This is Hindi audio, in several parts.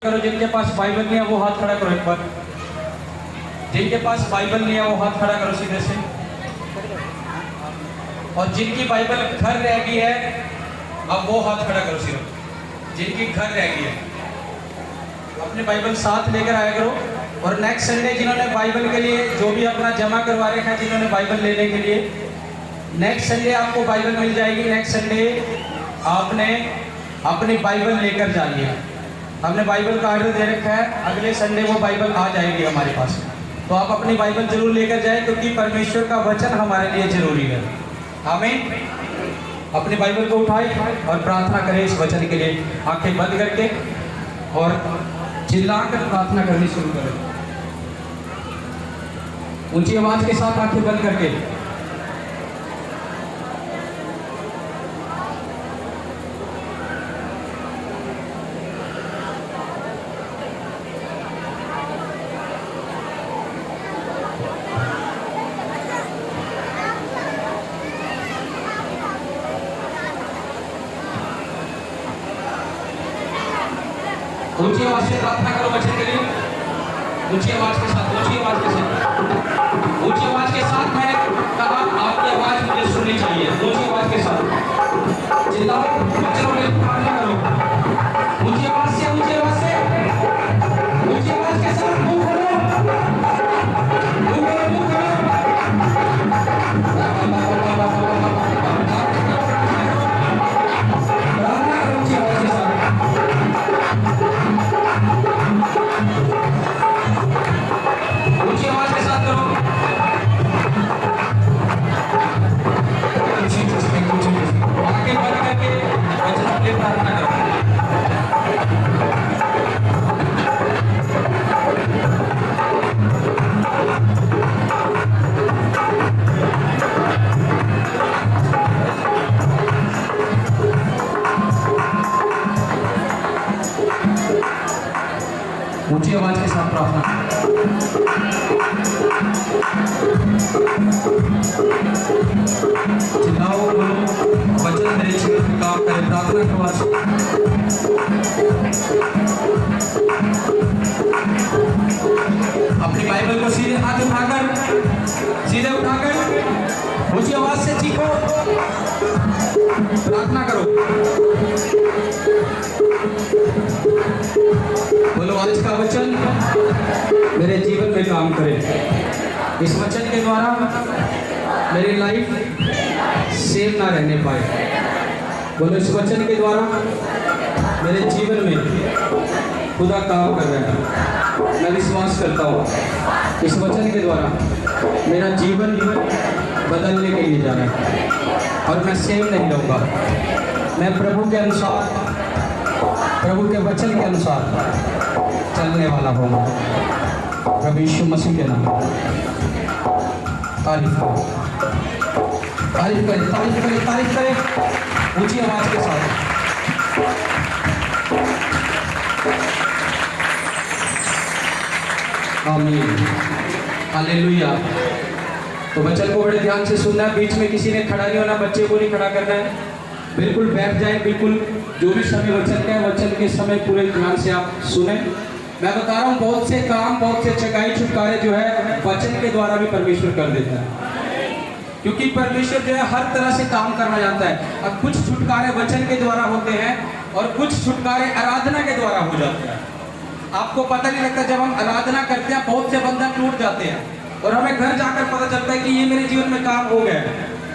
करो। जिनके पास बाइबल नहीं है वो हाथ खड़ा करो एक बार। जिनके पास बाइबल नहीं है वो हाथ खड़ा करो सीधे से। और जिनकी बाइबल घर रह गई है अब वो हाथ खड़ा करो सिर्फ। जिनकी घर रह गई है अपने बाइबल साथ लेकर आया करो। और नेक्स्ट संडे जिन्होंने बाइबल के लिए जो भी अपना जमा करवा रखा है, जिन्होंने बाइबल लेने के लिए, नेक्स्ट संडे आपको बाइबल मिल जाएगी। नेक्स्ट संडे आपने अपनी बाइबल लेकर जानी है। हमने बाइबल का ऑर्डर दे रखा है, अगले संडे वो बाइबल आ जाएगी हमारे पास। तो आप अपनी बाइबल जरूर लेकर जाए क्योंकि परमेश्वर का वचन हमारे लिए जरूरी है। आमीन। अपनी बाइबल को उठाए और प्रार्थना करें इस वचन के लिए, आंखें बंद करके और चिल्लाकर प्रार्थना करनी शुरू करें। ऊंची आवाज के साथ आंखें बंद करके। ऊंची आवाज से प्रार्थना करो वचन के लिए। ऊंची आवाज के साथ, ऊंची आवाज के साथ, ऊंची आवाज के साथ। मैंने कहा आपकी आवाज मुझे सुननी चाहिए। ऊंची आवाज के साथ चिल्लाओ, वचनों में प्रार्थना करो। ऊंची आवाज से, ऊंची आवाज से, ऊंची आवाज के साथ मुंह खोलो, मुंह खोलो, मुंह खोलो। ऊंची आवाज के साथ करो। आगे बढ़ करके वचन के लिए प्रार्थना करो। ऊंची आवाज के साथ प्रार्थना। चिल्लाओ, बोलो, वचन मेरे जीवन में काम करे। प्रार्थना के बाद अपनी बाइबल को सीधे हाथ उठाकर, सीधे उठाकर ऊंची आवाज से चीखो, प्रार्थना करो। बोलो, आज का वचन मेरे जीवन में काम करे। इस वचन के द्वारा मेरी लाइफ सेम ना रहने पाए। बोलो, इस वचन के द्वारा मेरे जीवन में खुदा काम कर रहा है। मैं विश्वास करता हूँ इस वचन के द्वारा मेरा जीवन बदलने के लिए जा रहा है और मैं सेम नहीं रहूँगा। मैं प्रभु के अनुसार, प्रभु के वचन के अनुसार चलने वाला होगा। प्रभु यीशु मसीह के नाम तारीफ करें, तारीफ करें, तारीफ करें, तारीफ करें ऊंची आवाज के साथ। आमीन, हालेलुया। तो बच्चों को बड़े ध्यान से सुनना है। बीच में किसी ने खड़ा नहीं होना, बच्चे को नहीं खड़ा करना है। बिल्कुल बैठ जाए। बिल्कुल जो भी समय वचन का है, वचन के समय पूरे ध्यान से आप सुने। मैं बता रहा हूँ बहुत से काम, बहुत से चकाई छुटकारे जो है वचन के द्वारा भी परमेश्वर कर देता है। क्योंकि परमेश्वर जो है हर तरह से काम करना जानता है। अब कुछ छुटकारे वचन के द्वारा होते हैं और कुछ छुटकारे आराधना के द्वारा हो जाते हैं। आपको पता नहीं लगता, जब हम आराधना करते हैं बहुत से बंधन टूट जाते हैं और हमें घर जाकर पता चलता है कि ये मेरे जीवन में काम हो गया,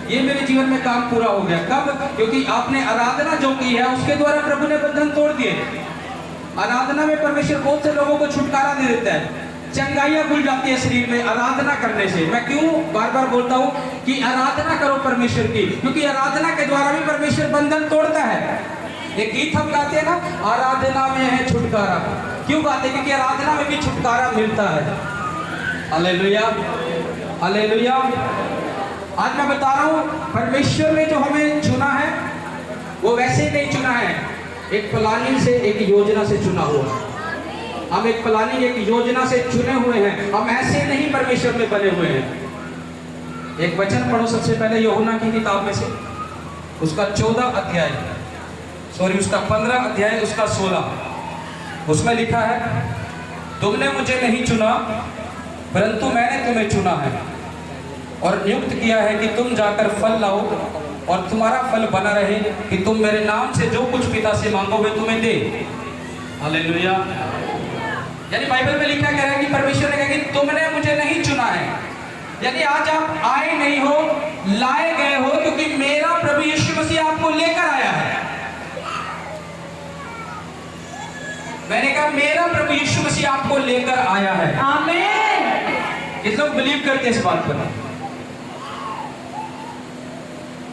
ये मेरे जीवन में काम पूरा हो गया। कब? क्योंकि आपने आराधना जो की है उसके द्वारा प्रभु ने बंधन तोड़ दिए। आराधना में परमेश्वर बहुत से लोगों को छुटकारा दे देता है। चंगाइयां खुल जाती है शरीर में आराधना करने से। मैं क्यों बार बार बोलता हूँ कि आराधना करो परमेश्वर की, क्योंकि आराधना के द्वारा भी परमेश्वर बंधन तोड़ता है। एक गीत हम गाते हैं ना, आराधना में है छुटकारा। क्यों गाते हैं? क्योंकि आराधना में भी छुटकारा मिलता है। Hallelujah, hallelujah. आज मैं बता रहा हूँ परमेश्वर ने जो हमें चुना है वो वैसे ही नहीं चुना है, एक प्लानिंग से, एक योजना से चुना हुआ है। हम एक प्लानिंग, एक योजना से चुने हुए हैं। हम ऐसे नहीं परमेश्वर में बने हुए हैं। एक वचन पढ़ो सबसे पहले यूहन्ना की किताब में से, उसका 14 अध्याय, सॉरी उसका 15 अध्याय, उसका 16। उसमें लिखा है, तुमने मुझे नहीं चुना परंतु मैंने तुम्हें चुना है और नियुक्त किया है कि तुम जाकर फल लाओ और तुम्हारा फल बना रहे, कि तुम मेरे नाम से जो कुछ पिता से मांगोगे तुम्हें दे। हालेलुया। यानी बाइबल में लिखा कह रहा है कि परमेश्वर ने कहा कि तुमने मुझे नहीं चुना है, यानी आज आप आए नहीं हो, लाए गए हो, क्योंकि मेरा प्रभु यीशु मसीह आपको लेकर आया है। मैंने कहा मेरा प्रभु यीशु मसीह आपको लेकर आया है। आमीन। कितने लोग बिलीव करते हैं इस बात पर?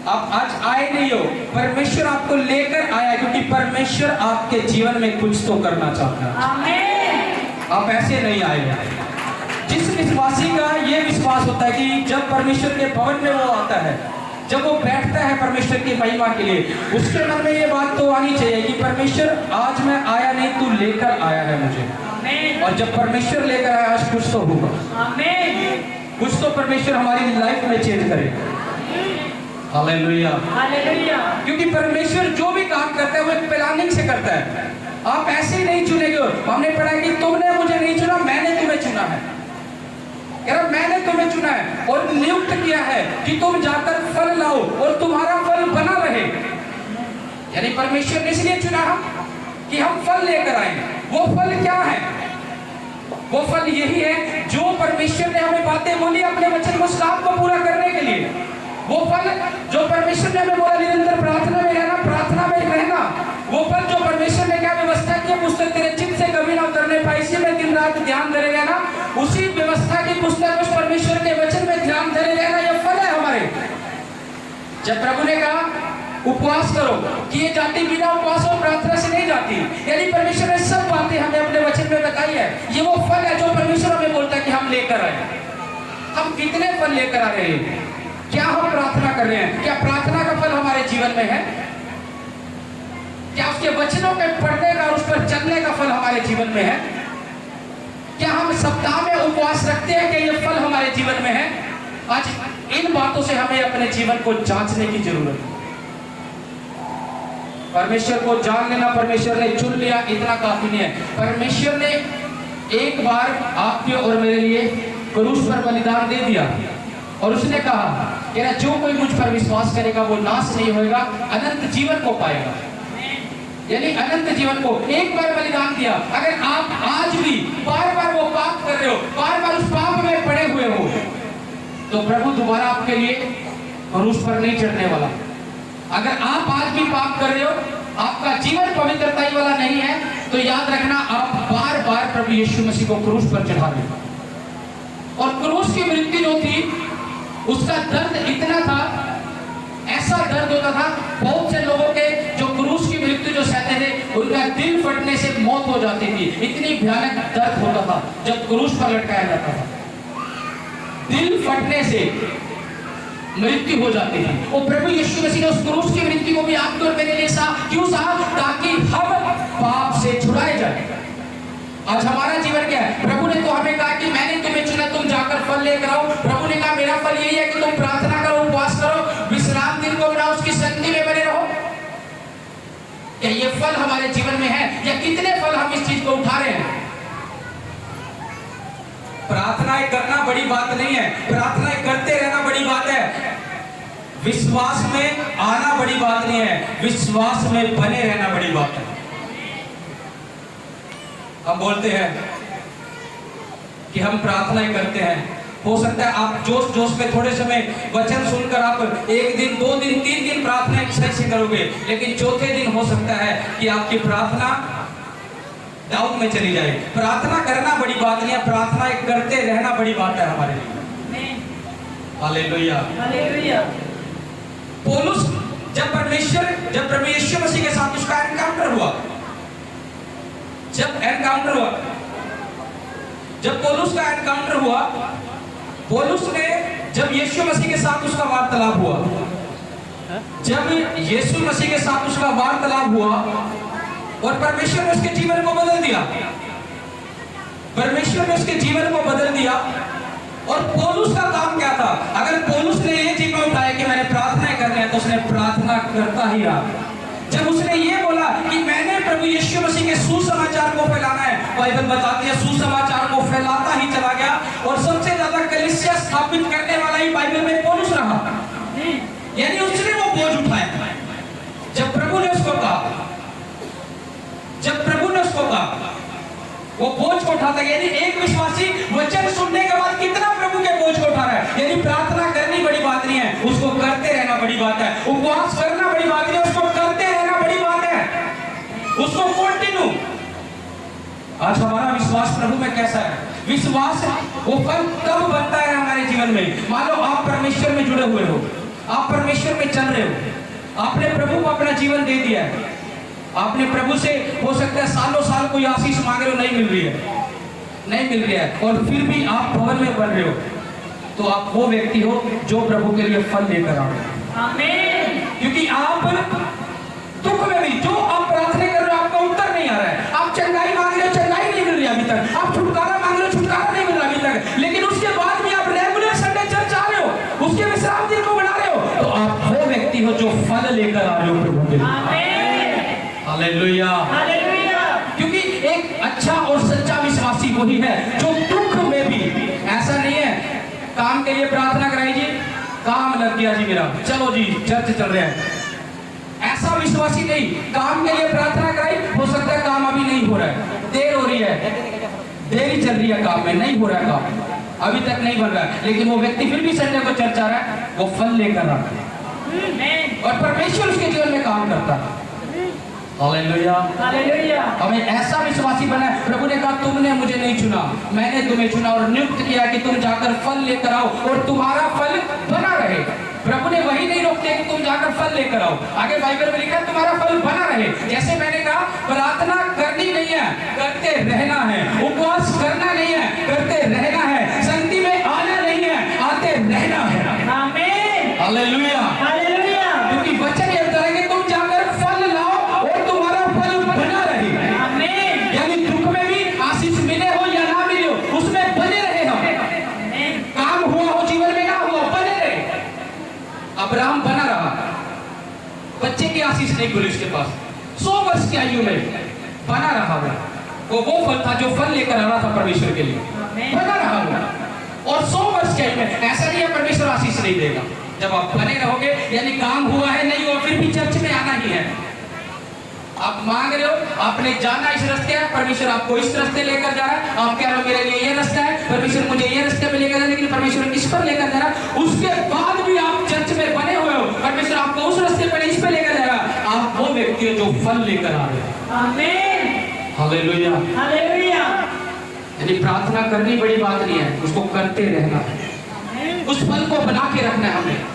आप आज आए नहीं हो, परमेश्वर आपको लेकर आया, क्योंकि परमेश्वर आपके जीवन में कुछ तो करना चाहता है। आमीन। आप ऐसे नहीं आए। जिस विश्वासी का ये विश्वास होता है कि जब परमेश्वर के भवन में वो आता है, जब वो बैठता है परमेश्वर की महिमा के लिए, उसके मन में ये बात तो आनी चाहिए कि परमेश्वर आज मैं आया नहीं, तू लेकर आया है मुझे। आमीन। और जब परमेश्वर लेकर आया, आज कुछ तो होगा। आमीन। कुछ तो परमेश्वर हमारी लाइफ में चेंज करेगा। हालेलुया। हालेलुया। क्योंकि परमेश्वर जो भी काम करता है वो एक प्लानिंग से करता है। आप ऐसे ही नहीं चुनेंगे। हमने पढ़ा कि तुमने मुझे नहीं चुना, मैंने तुम्हें चुना है। यार मैंने तुम्हें चुना है और नियुक्त किया है कि तुम जाकर फल लाओ और तुम्हारा फल बना रहे। यानी परमेश्वर ने इसलिए चुना हम कि हम फल लेकर आए। वो फल क्या है? वो फल यही है जो परमेश्वर ने हमें बातें बोली अपने वचन को काम को पूरा करने के लिए। वो फल जो परमेश्वर ने हमें बोला निरंतर प्रार्थना में रहना, प्रार्थना में रहना। वो फल जो परमेश्वर ने क्या व्यवस्था की, पुस्तक तेरे चित्त से कभी ना उतरने पाए, इसी में दिन रात ध्यान धरे रहना। उसी व्यवस्था की पुस्तक उस परमेश्वर के वचन में ध्यान धरे रहना, ये फल है हमारे। जब प्रभु ने कहा उपवास करो, कि ये जाति बिना उपवास और प्रार्थना से नहीं जाती, यानी परमेश्वर ने सब बातें हमें अपने वचन में बताई है। ये वो फल है जो परमेश्वर हमें बोलता है कि हम लेकर आए। हम कितने फल लेकर आ रहे हैं? क्या हम प्रार्थना कर रहे हैं? क्या प्रार्थना का फल हमारे जीवन में है? क्या उसके वचनों के पढ़ने का, उस पर चलने का फल हमारे जीवन में है? क्या हम सप्ताह में उपवास रखते हैं? क्या ये फल हमारे जीवन में है? आज इन बातों से हमें अपने जीवन को जांचने की जरूरत है। परमेश्वर को जान लेना, परमेश्वर ने चुन लिया, इतना काफी नहीं है। परमेश्वर ने एक बार आपके और मेरे लिए क्रूस पर बलिदान दे दिया और उसने कहा कि जो कोई मुझ पर विश्वास करेगा वो नाश नहीं होएगा, अनंत जीवन को पाएगा। यानी अनंत जीवन को एक बार बलिदान दिया। अगर आप आज भी बार बार वो पाप कर रहे हो, बार बार उस पाप में पड़े हुए हो, तो प्रभु दोबारा आपके लिए क्रूस पर नहीं चढ़ने वाला। अगर आप आज भी पाप कर रहे हो, आपका जीवन पवित्रता वाला नहीं है, तो याद रखना आप बार बार प्रभु यीशु मसीह को क्रूस पर चढ़ा रहे हो। और क्रूस की मृत्यु जो थी, उसका दर्द इतना था, ऐसा दर्द होता था, बहुत से लोगों के जो क्रूस की मृत्यु जो सहते थे, उनका दिल फटने से मौत हो जाती थी। इतनी भयानक दर्द होता था जब क्रूस पर लटकाया जाता था। दिल फटने से मृत्यु हो जाती थी। और प्रभु यीशु मसीह ने उस क्रूस की मृत्यु को भी आपके और मेरे लिए सहा। क्यों सहा? ताकि हम पाप से छुड़ाए जाए। आज हमारा जीवन क्या है? प्रभु ने तो हमें कहा कि मैंने तुम्हें चुना, तुम जाकर फल लेकर आओ। प्रभु ने कहा मेरा फल यही है कि तुम प्रार्थना करो, उपवास करो, विश्राम दिन को बनाओ, उसकी संगति में बने रहो। क्या ये फल हमारे जीवन में है? या कितने फल हम इस चीज को उठा रहे हैं? प्रार्थनाएं करना बड़ी बात नहीं है, प्रार्थनाएं करते रहना बड़ी बात है। विश्वास में आना बड़ी बात नहीं है, विश्वास में बने रहना बड़ी बात है। हम बोलते हैं कि हम प्रार्थनाएं करते हैं। हो सकता है आप जोश जोश में थोड़े समय वचन सुनकर आप एक दिन, 2 दिन, 3 दिन प्रार्थना सही से करोगे, लेकिन चौथे दिन हो सकता है कि आपकी प्रार्थना डाउन में चली जाए। प्रार्थना करना बड़ी बात नहीं है, प्रार्थना करते रहना बड़ी बात है हमारे लिए। Hallelujah, hallelujah. पौलुस जब प्रभु यीशु मसीह के साथ उसका एनकाउंटर हुआ, जब पौलुस का एनकाउंटर हुआ, पौलुस ने जब यीशु मसीह के साथ उसका वार्तालाप हुआ, जब यीशु मसीह के साथ उसका वार्तालाप हुआ और परमेश्वर ने उसके जीवन को बदल दिया, परमेश्वर ने उसके जीवन को बदल दिया। और पौलुस का काम क्या था? अगर पौलुस ने ये जिम्मा उठाया कि मैंने प्रार्थना करनी है, तो उसने प्रार्थना करता ही रहा। जब उसने ये बोला बोला कि मैंने प्रभु यीशु मसीह के सुसमाचार को फैलाना है, बाइबल बताती है सुसमाचार को फैलाता ही चला गया और सबसे ज्यादा कलीसिया स्थापित करने वाला ही बाइबल में पौलुस रहा। यानी उसने वो बोझ उठाया जब प्रभु ने उसको कहा, वो बोझ को उठाता है। यानी एक विश्वासी वचन सुनने के बाद कितना प्रभु के बोझ को उठा रहा है। यानी प्रार्थना करनी बड़ी बात नहीं है, उसको करते रहना बड़ी बात है। उपवास करना बड़ी बात नहीं है, उसको करते रहना बड़ी बात है, उसको कंटिन्यू। आज हमारा विश्वास प्रभु में कैसा है? विश्वास वो फल तब बनता है हमारे जीवन में, मान लो आप परमेश्वर में जुड़े हुए हो, आप परमेश्वर में चल रहे हो, आपने प्रभु को अपना जीवन दे दिया है, आपने प्रभु से हो सकता है सालों साल कोई आशीष मांग रहे हो, नहीं मिल रही है और फिर भी आप भवन में बन रहे हो, तो आप वो व्यक्ति हो जो प्रभु के लिए फल लेकर आओ। आमीन। क्योंकि आप दुख में भी जो आप प्रार्थना कर रहे हो आपका उत्तर नहीं आ रहा है, आप चंगाई मांग रहे हो, चंगाई नहीं मिल रही अभी तक, आप छुटकारा मांग रहे हो, छुटकारा नहीं मिल रहा अभी तक, लेकिन उसके बाद भी आप रेगुलर संडे चर्च आ रहे हो, उसके विश्राम दिन को बना रहे हो, तो आप वो व्यक्ति हो जो फल लेकर आ रहे हो प्रभु के लिए। Hallelujah, hallelujah. क्योंकि एक अच्छा और सच्चा विश्वासी वही है जो दुख में भी, ऐसा नहीं है काम के लिए प्रार्थना कराई जी, काम लग गया जी मेरा, चलो जी चर्च चल रहे हैं, ऐसा विश्वासी नहीं। काम के लिए प्रार्थना कराई, हो सकता है काम अभी नहीं हो रहा है, देर हो रही है, देरी चल रही है काम में, नहीं हो रहा है काम, अभी तक नहीं बन रहा है, लेकिन वो व्यक्ति फिर भी संडे को चर्च आ रहा है, वो फल लेकर आता है और परमेश्वर उसके जीवन में काम करता है। Hallelujah, hallelujah. हमें ऐसा विश्वासी बना है। प्रभु ने कहा तुमने मुझे नहीं चुना, मैंने तुम्हें चुना और नियुक्त किया कि तुम जाकर फल लेकर आओ और तुम्हारा फल बना रहे। प्रभु ने वही नहीं रोकते कि तुम जाकर फल लेकर आओ, आगे बाइबल में लिखा है तुम्हारा फल बना रहे। जैसे मैंने कहा प्रार्थना करनी नहीं है, करते रहना है, उपवास करना नहीं है, करते रहना है, संगति में आना नहीं है, आते रहना है। आमीन। Hallelujah, hallelujah. क्योंकि वचन ये बताता है कि तुम जाकर फल लाओ और तुम्हारा फल बना रहे। आमीन। यानी दुख में भी आशीष मिले हो या ना मिले हो, उसमें बने रहे हम। आमीन। काम हुआ हो जीवन में ना हुआ, बने रहे। अब्राहम बना रहा, बच्चे की आशीष नहीं खुली उसके पास, 100 वर्ष की आयु में बना रहा वो फल था जो फल लेकर आ रहा था परमेश्वर के लिए, बना रहा वो। और 100 वर्ष की आयु में ऐसा नहीं है परमेश्वर आशीष नहीं देगा, जब आप बने रहोगे, यानी काम हुआ है नहीं हुआ फिर भी चर्च में आना ही है। आप मांग रहे हो, आपने जाना इस रास्ते है, परमेश्वर आपको इस रास्ते लेकर जा रहा है, आप कह रहे हो मेरे लिए ये रास्ता है, परमेश्वर मुझे ये रास्ते में लेकर जा रहा है, लेकिन परमेश्वर किस पर लेकर जा रहा है, उसके बाद भी आप चर्च में बने हुए हो, परमेश्वर आपको उस रास्ते पर इस पे लेकर जा रहा है, आप वो व्यक्ति हो जो फल लेकर आ रहे हो। आमीन। Hallelujah, hallelujah. यानी प्रार्थना करनी बड़ी बात नहीं है, उसको करते रहना है, उस फल को बना के रखना है हमें।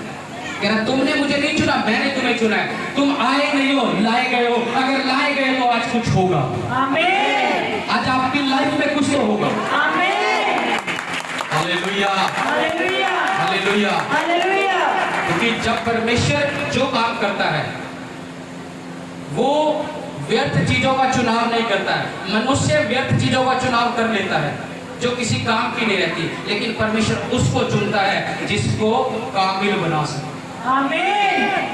कह रहा तुमने मुझे नहीं चुना, मैंने तुम्हें चुना है, तुम आए नहीं हो, लाए गए हो, अगर लाए गए तो आज कुछ होगा। आमीन। आज आपकी लाइफ में कुछ तो होगा। आमीन। Hallelujah, hallelujah. हालेलुया। हालेलुया। क्योंकि जब परमेश्वर जो काम करता है वो व्यर्थ चीजों का चुनाव नहीं करता है। मनुष्य व्यर्थ चीजों का चुनाव कर लेता है जो किसी काम की नहीं रहती, लेकिन परमेश्वर उसको चुनता है जिसको काबिल बना सके। आमीन।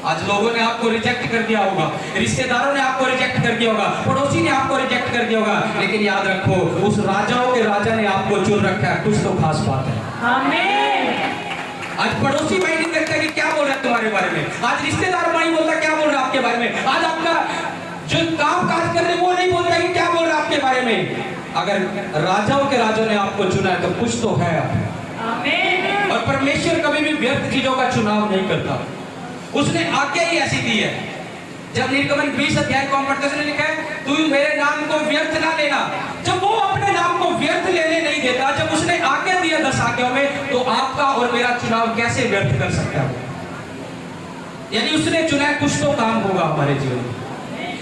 आज लोगों ने आपको रिजेक्ट कर दिया होगा, रिश्तेदारों ने आपको रिजेक्ट कर दिया होगा, पड़ोसी ने आपको रिजेक्ट कर दिया होगा, लेकिन याद रखो उस राजाओं के राजा ने आपको चुन रखा है, कुछ तो खास बात है। आमीन। आज पड़ोसी भाई नहीं देखता कि क्या बोल रहा है तुम्हारे बारे में, आज रिश्तेदार भाई बोलता क्या बोल रहा है आपके बारे में, आज आपका जो काम काज कर रहे वो नहीं बोलता कि क्या बोल रहा है आपके बारे में। अगर राजाओं के राजा ने आपको चुना है तो कुछ तो है। आमीन। और परमेश्वर कभी भी व्यर्थ चीजों का चुनाव नहीं करता, उसने आज्ञा ही ऐसी दी है। जब निर्गमन 20 अध्याय को हम पढ़ते हैं लिखा है तू मेरे नाम को व्यर्थ ना लेना। जब वो अपने नाम को व्यर्थ लेने नहीं देता, जब उसने आज्ञा दिया 10 आज्ञाओं में, तो आपका और मेरा चुनाव कैसे व्यर्थ कर सकता है? यानी उसने चुना है, कुछ तो काम होगा हमारे जीवन में।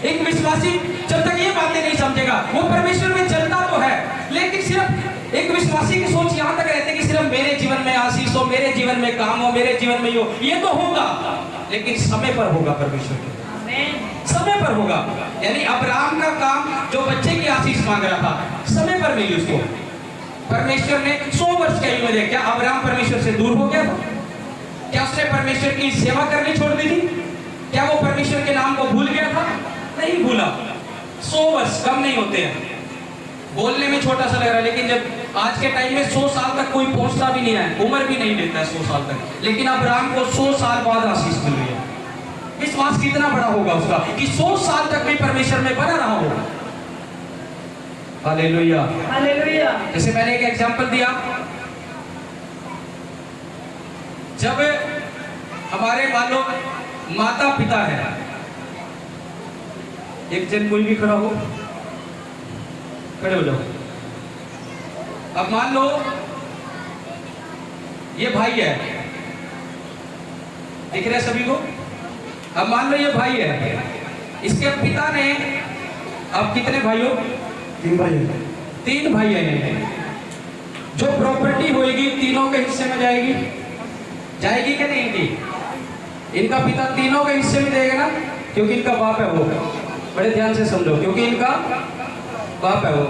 एक विश्वासी जब तक ये बातें नहीं समझेगा, वो परमेश्वर में चलता तो है, लेकिन सिर्फ एक विश्वासी की सोच यहाँ तक रहती है कि सिर्फ मेरे जीवन में आशीष हो, मेरे जीवन में काम हो, मेरे जीवन में हो, ये तो होगा, लेकिन समय पर होगा परमेश्वर के, समय पर होगा। यानी अब्राहम का काम जो बच्चे की आशीष मांग रहा था, समय पर मिली उसको। परमेश्वर ने 100 वर्ष की आयु में देखा, अब्राहम परमेश्वर से दूर हो गया था? क्या उसने परमेश्वर की सेवा करनी छोड़ दी थी? क्या वो परमेश्वर के नाम को भूल गया था? नहीं भूला। 100 वर्ष कम नहीं होते हैं। बोलने में छोटा सा लग रहा है, लेकिन जब आज के टाइम में 100 साल तक कोई पहुंचता भी नहीं है, उम्र भी नहीं लेता है 100 साल तक, लेकिन अब्राहम को 100 साल बाद आशीष मिल रही है। विश्वास कितना बड़ा होगा उसका कि 100 साल तक भी परमेश्वर में बना रहा हो। Hallelujah, hallelujah. जैसे मैंने एक एग्जांपल दिया, जब हमारे मान लो माता पिता है, एक जन कोई भी खड़ा हो, खड़े हो जाओ। अब मान लो ये भाई है, दिख रहा है सभी को? अब मान लो ये भाई है, इसके पिता ने, अब कितने भाई हो? 3 भाई हैं। 3 भाई हैं। जो प्रॉपर्टी होगी तीनों के हिस्से में जाएगी, जाएगी कि नहीं की? इनका पिता तीनों के हिस्से में देगा ना, क्योंकि इनका बाप है वो। बड़े ध्यान से समझो, क्योंकि इनका बाप है वो।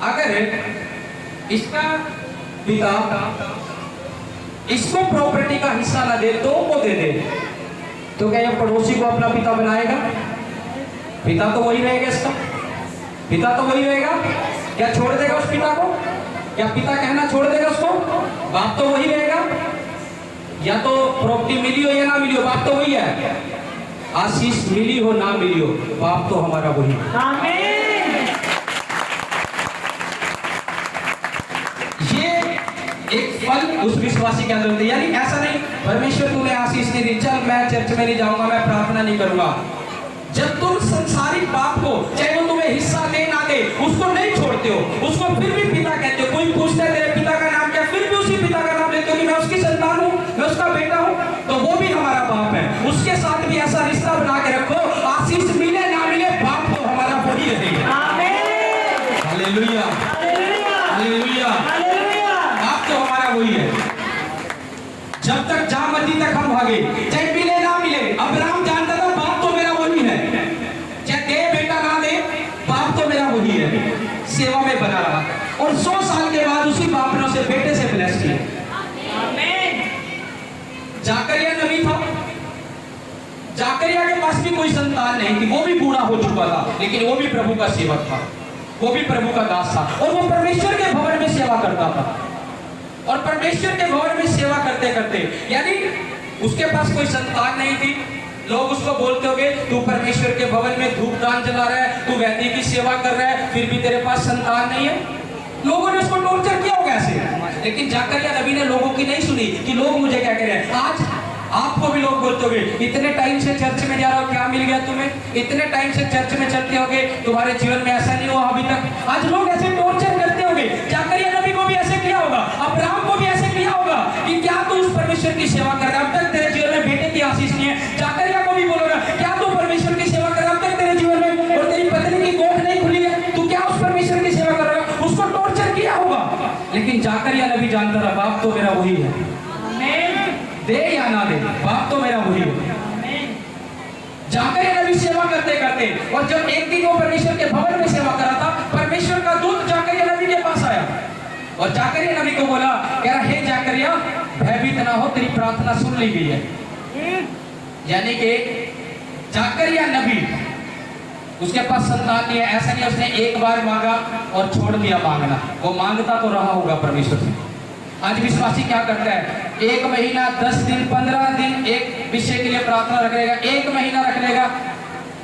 अगर इसका पिता इसको प्रॉपर्टी का हिस्सा ना दे, 2 को दे दे, तो क्या ये पड़ोसी को अपना पिता बनाएगा? पिता तो वही रहेगा, इसका पिता तो वही रहेगा। क्या छोड़ देगा उस पिता को? क्या पिता कहना छोड़ देगा उसको? बाप तो वही रहेगा। या तो प्रॉपर्टी मिली हो या ना मिली हो, बाप तो वही है। आशीष मिली हो ना मिली हो, बाप तो हमारा वही है। आमीन। ये एक फल उस विश्वासी के अंदर होता है। यानी ऐसा नहीं परमेश्वर तुम्हें आशीष नहीं दी, चल मैं चर्च में नहीं जाऊंगा, मैं प्रार्थना नहीं करूंगा। जब तुम संसारिक बाप को, चाहे वो तुम्हें हिस्सा दे ना दे, उसको नहीं छोड़ते हो, उसको फिर भी पिता कहते हो। कोई पूछता है तेरे पिता का नाम क्या, फिर भी उसी पिता का नाम लेते हो कि मैं उसकी संतान हूँ, मैं उसका बेटा हूँ, तो वो भी हमारा बाप है। उसके साथ भी ऐसा रिश्ता बना के रखो, आशीष मिले ना मिले, बाप तो हमारा वही रहेगा। आमीन। Hallelujah, hallelujah. हालेलुया। हालेलुया। बाप तो हमारा वही है। जब तक जामती तक हम भागे, चाहे मिले ना मिले। अब्राहम जानता था बाप तो मेरा वही है, चाहे दे बेटा ना दे, बाप तो मेरा वही है। सेवा में बना रहा, और 100 साल के बाद उसी बाप ने उसे बेटे से ब्लेस किया। आमीन। जाकरिया नबी था, जाकरिया के पास भी कोई संतान नहीं थी, वो भी बूढ़ा हो चुका था, लेकिन वो भी प्रभु का सेवक था, वो भी प्रभु का दास था, और वो परमेश्वर के भवन में सेवा करता था। और परमेश्वर के भवन में सेवा करते करते, यानी उसके पास कोई संतान नहीं थी। लोग उसको बोलते होंगे तू परमेश्वर के भवन में धूप दान जला रहा है, तू वैद्य की सेवा कर रहा है, फिर भी तेरे पास संतान नहीं है। लोगों ने उसको टॉर्चर किया होगा ऐसे, लेकिन जाकरिया नबी ने लोगों की नहीं सुनी कि लोग मुझे क्या कह रहे हैं। आज आपको भी लोग बोलते होंगे इतने टाइम से चर्च में जा रहा हो, क्या मिल गया तुम्हें? इतने टाइम से चर्च में चलते होगे, तुम्हारे जीवन में ऐसा नहीं हुआ अभी तक। आज लोग ऐसे टॉर्चर करते होंगे। जाकरिया नबी को भी ऐसे किया होगा, अब्राहम को भी ऐसे किया होगा कि क्या तू उस परमेश्वर की सेवा कर रहा है, अब तक तेरे जीवन में बेटे की आशीष नहीं है। जाकरिया को भी बोलोगा क्या तू परमेश्वर की सेवा कर रहा है, अब तक तेरे जीवन में और तेरी पत्नी की कोख नहीं खुली है, तू क्या उस परमेश्वर की सेवा कर रहा है? उसको टॉर्चर किया होगा, लेकिन जाकरिया नबी जानता था बाप तो मेरा वही है। दे या ना दे, बाप तो मेरा वही है। जाकरिया नबी सेवा करते करते, और जब एक दिन वो परमेश्वर के भवन में सेवा कर रहा था, परमेश्वर का दूत जाकरिया नबी के पास आया और जाकरिया नबी को बोला, कह रहा हे जाकरिया भयभीत ना हो, तेरी प्रार्थना सुन ली गई है। यानी कि जाकरिया नबी, उसके पास संतान नहीं है, ऐसा नहीं उसने एक बार मांगा और छोड़ दिया मांगना, वो मांगता तो रहा होगा परमेश्वर से। आज विश्वासी क्या करता है, 1 महीना 10 दिन 15 दिन एक विषय के लिए प्रार्थना रख लेगा, 1 महीना रख लेगा,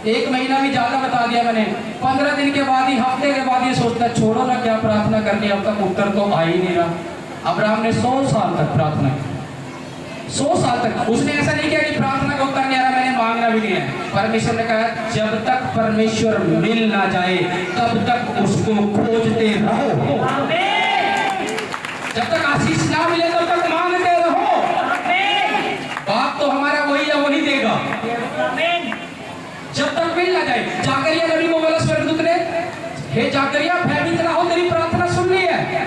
1 महीना भी ज्यादा बता दिया मैंने, 15 दिन के बाद ही, हफ्ते के बाद ये सोचता है छोड़ो ना, क्या प्रार्थना करनी, अब तक उत्तर तो आ ही नहीं रहा। अब्राहम ने 100 साल तक प्रार्थना की, 100 साल तक। उसने ऐसा नहीं किया कि प्रार्थना का उत्तर नहीं आ रहा, मैंने मांगना भी नहीं है। परमेश्वर ने कहा जब तक परमेश्वर मिल ना जाए तब तक उसको खोजते रहो। जब तक आशीष ना मिले तब तक मांगते रहो। बाप तो हमारा वही है, वही देगा जब तक मिल ना जाए। जाकरिया नबी को बोला स्वर्गदूत ने, हे जाकरिया भयभीत ना हो, तेरी प्रार्थना सुन ली है।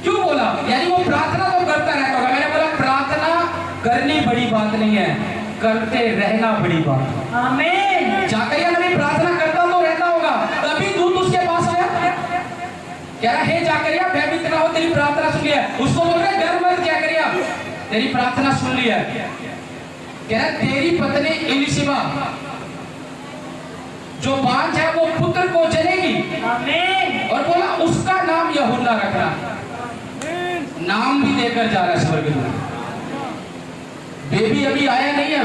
क्यों बोला? यानी वो प्रार्थना तो करता रहता होगा। मैंने बोला प्रार्थना करनी बड़ी बात नहीं है, करते रहना बड़ी बात। आमीन। जाकरिया नबी प्रार्थना करता तो रहता होगा, तभी दूत उसके पास आया, कह रहा हे जाकरिया भयभीत ना हो, तेरी प्रार्थना सुन ली है। उसको बोल रहे डर मत जाकरिया, तेरी प्रार्थना सुन ली है। कह रहा तेरी पत्नी इलिशिबा जो बांझ है वो पुत्र को जनेगी, आमीन। और बोला उसका नाम यूहन्ना रखना। नाम भी देकर जा रहा है स्वर्गदूत। बेबी अभी आया नहीं है,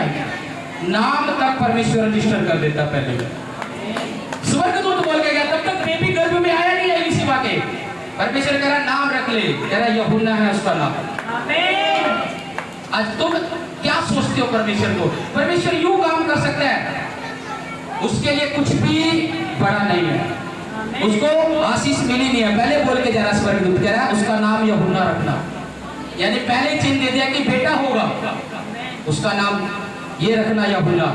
नाम तक परमेश्वर रजिस्टर कर देता पहले। स्वर्गदूत बोल के गया तब तक बेबी गर्भ में आया नहीं है इलिशिबा के। परमेश्वर कह रहा नाम रख ले, कह रहा यूहन्ना है उसका नाम। आमीन। आज तुम क्या सोचते हो परमेश्वर को? परमेश्वर यूं काम कर सकता है, उसके लिए कुछ भी बड़ा नहीं है। उसको आशीष मिली नहीं है। पहले बोल के जरा स्वर्गदूत कह रहा है उसका नाम यूहन्ना रखना, यानी पहले चिन्ह दे दिया कि बेटा होगा, उसका नाम ये रखना यूहन्ना।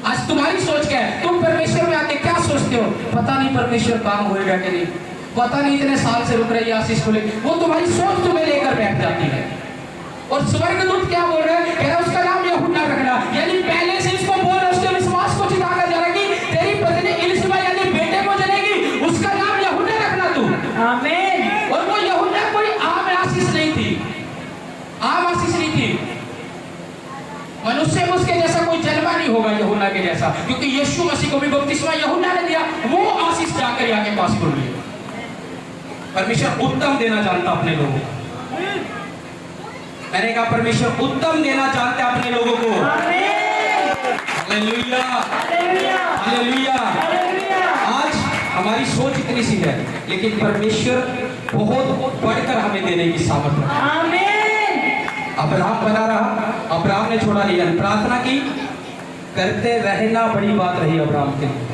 आज तुम्हारी सोच क्या है? तुम परमेश्वर में आके क्या सोचते हो? पता नहीं परमेश्वर काम होएगा कि नहीं, पता नहीं इतने साल से रुक रही है आशीष को लेकर। वो तुम्हारी सोच तुम्हें लेकर बैठ जाती है। और स्वर्गदूत क्या बोल रहे हैं? कह रहा उसका नाम यूहन्ना रखना, यानी पहले से इसको बोल रहे, उसके विश्वास को चिताकर जा रहा कि तेरी पत्नी इलिशिबा यानी बेटे को जनेगी, उसका नाम यूहन्ना रखना तू। आमीन। और वो यूहन्ना कोई आम आशीष नहीं थी, आम आशीष नहीं थी। मनुष्य में उसके जैसा कोई जन्मा नहीं होगा यूहन्ना के जैसा, क्योंकि यीशु मसीह को भी बपतिस्मा यूहन्ना ने दिया, वो आशीष जाकर आगे पास कर ली। परमेश्वर उत्तम देना जानता अपने लोगों को। मैंने कहा परमेश्वर उत्तम देना चाहते हैं अपने लोगों को। Hallelujah, hallelujah. आज हमारी सोच इतनी सी है, लेकिन परमेश्वर बहुत बढ़कर हमें देने की सामर्थ्य है। आमीन। अब्राहम बना रहा, अब्राहम ने छोड़ा नहीं, प्रार्थना की, करते रहना बड़ी बात रही अब्राहम के लिए।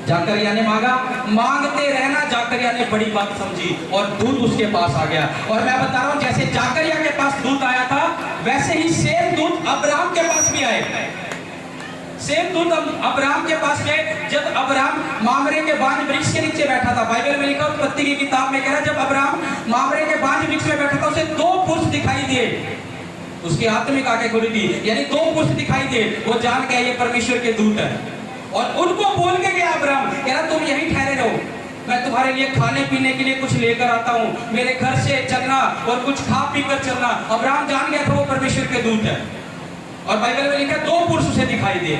जाकरिया ने मांगा, मांगते रहना जाकरिया ने बड़ी बात समझी, और दूत उसके पास आ गया। और मैं बता रहा हूं जैसे जाकरिया के पास दूत आया था, वैसे ही सेम दूत अब्राहम के पास भी आए। सेम दूत अब्राहम के पास गए जब अब्राहम मामरे के बांज वृक्ष के नीचे बैठा था। बाइबल में लिखा, उत्पत्ति की किताब में कह रहा है जब अब्राहम मामरे के बांज वृक्ष में बैठा था उसे दो पुरुष दिखाई दिए, उसकी आत्मिक आंखें खुली थी, यानी दो पुरुष दिखाई दिए। वो जान गया ये परमेश्वर के दूत है, और उनको बोल के गया अब्राहम, कह रहा तुम यहीं ठहरे रहो, मैं तुम्हारे लिए खाने पीने के लिए कुछ लेकर आता हूँ, मेरे घर से चलना और कुछ खा पी कर चलना। अब्राहम जान गया था वो परमेश्वर के दूत है। और बाइबल में लिखा दो पुरुष उसे दिखाई दिए,